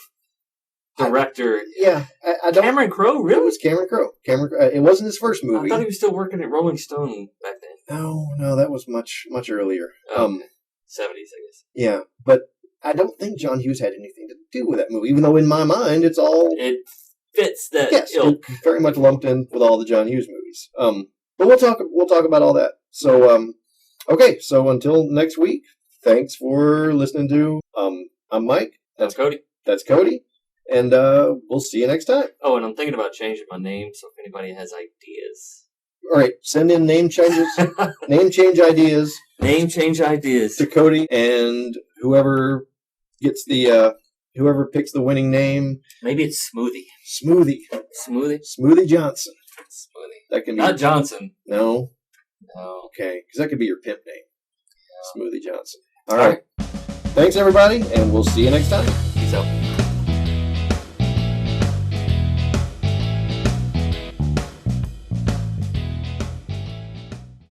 Speaker 3: director.
Speaker 1: I don't.
Speaker 3: Cameron Crowe, really?
Speaker 1: It was Cameron Crowe. It wasn't his first movie.
Speaker 3: I thought he was still working at Rolling Stone back then.
Speaker 1: No, that was much earlier.
Speaker 3: 70s, I guess.
Speaker 1: Yeah, but I don't think John Hughes had anything to do with that movie, even though in my mind it
Speaker 3: fits that
Speaker 1: It's
Speaker 3: ilk.
Speaker 1: very much lumped in with all the John Hughes movies. But we'll talk about all that. So okay, so until next week, thanks for listening to I'm Mike.
Speaker 3: That's Cody.
Speaker 1: That's Cody. And we'll see you next time.
Speaker 3: Oh, and I'm thinking about changing my name, so if anybody has ideas.
Speaker 1: All right, send in name changes, name change ideas.
Speaker 3: Name change ideas
Speaker 1: to Cody, and whoever gets whoever picks the winning name.
Speaker 3: Maybe it's Smoothie.
Speaker 1: Smoothie Johnson.
Speaker 3: Smoothie.
Speaker 1: That can be
Speaker 3: not Johnson.
Speaker 1: No. Okay, because that could be your pimp name. Yeah. Smoothie Johnson. All right. Thanks everybody, and we'll see you next time.
Speaker 3: Peace out.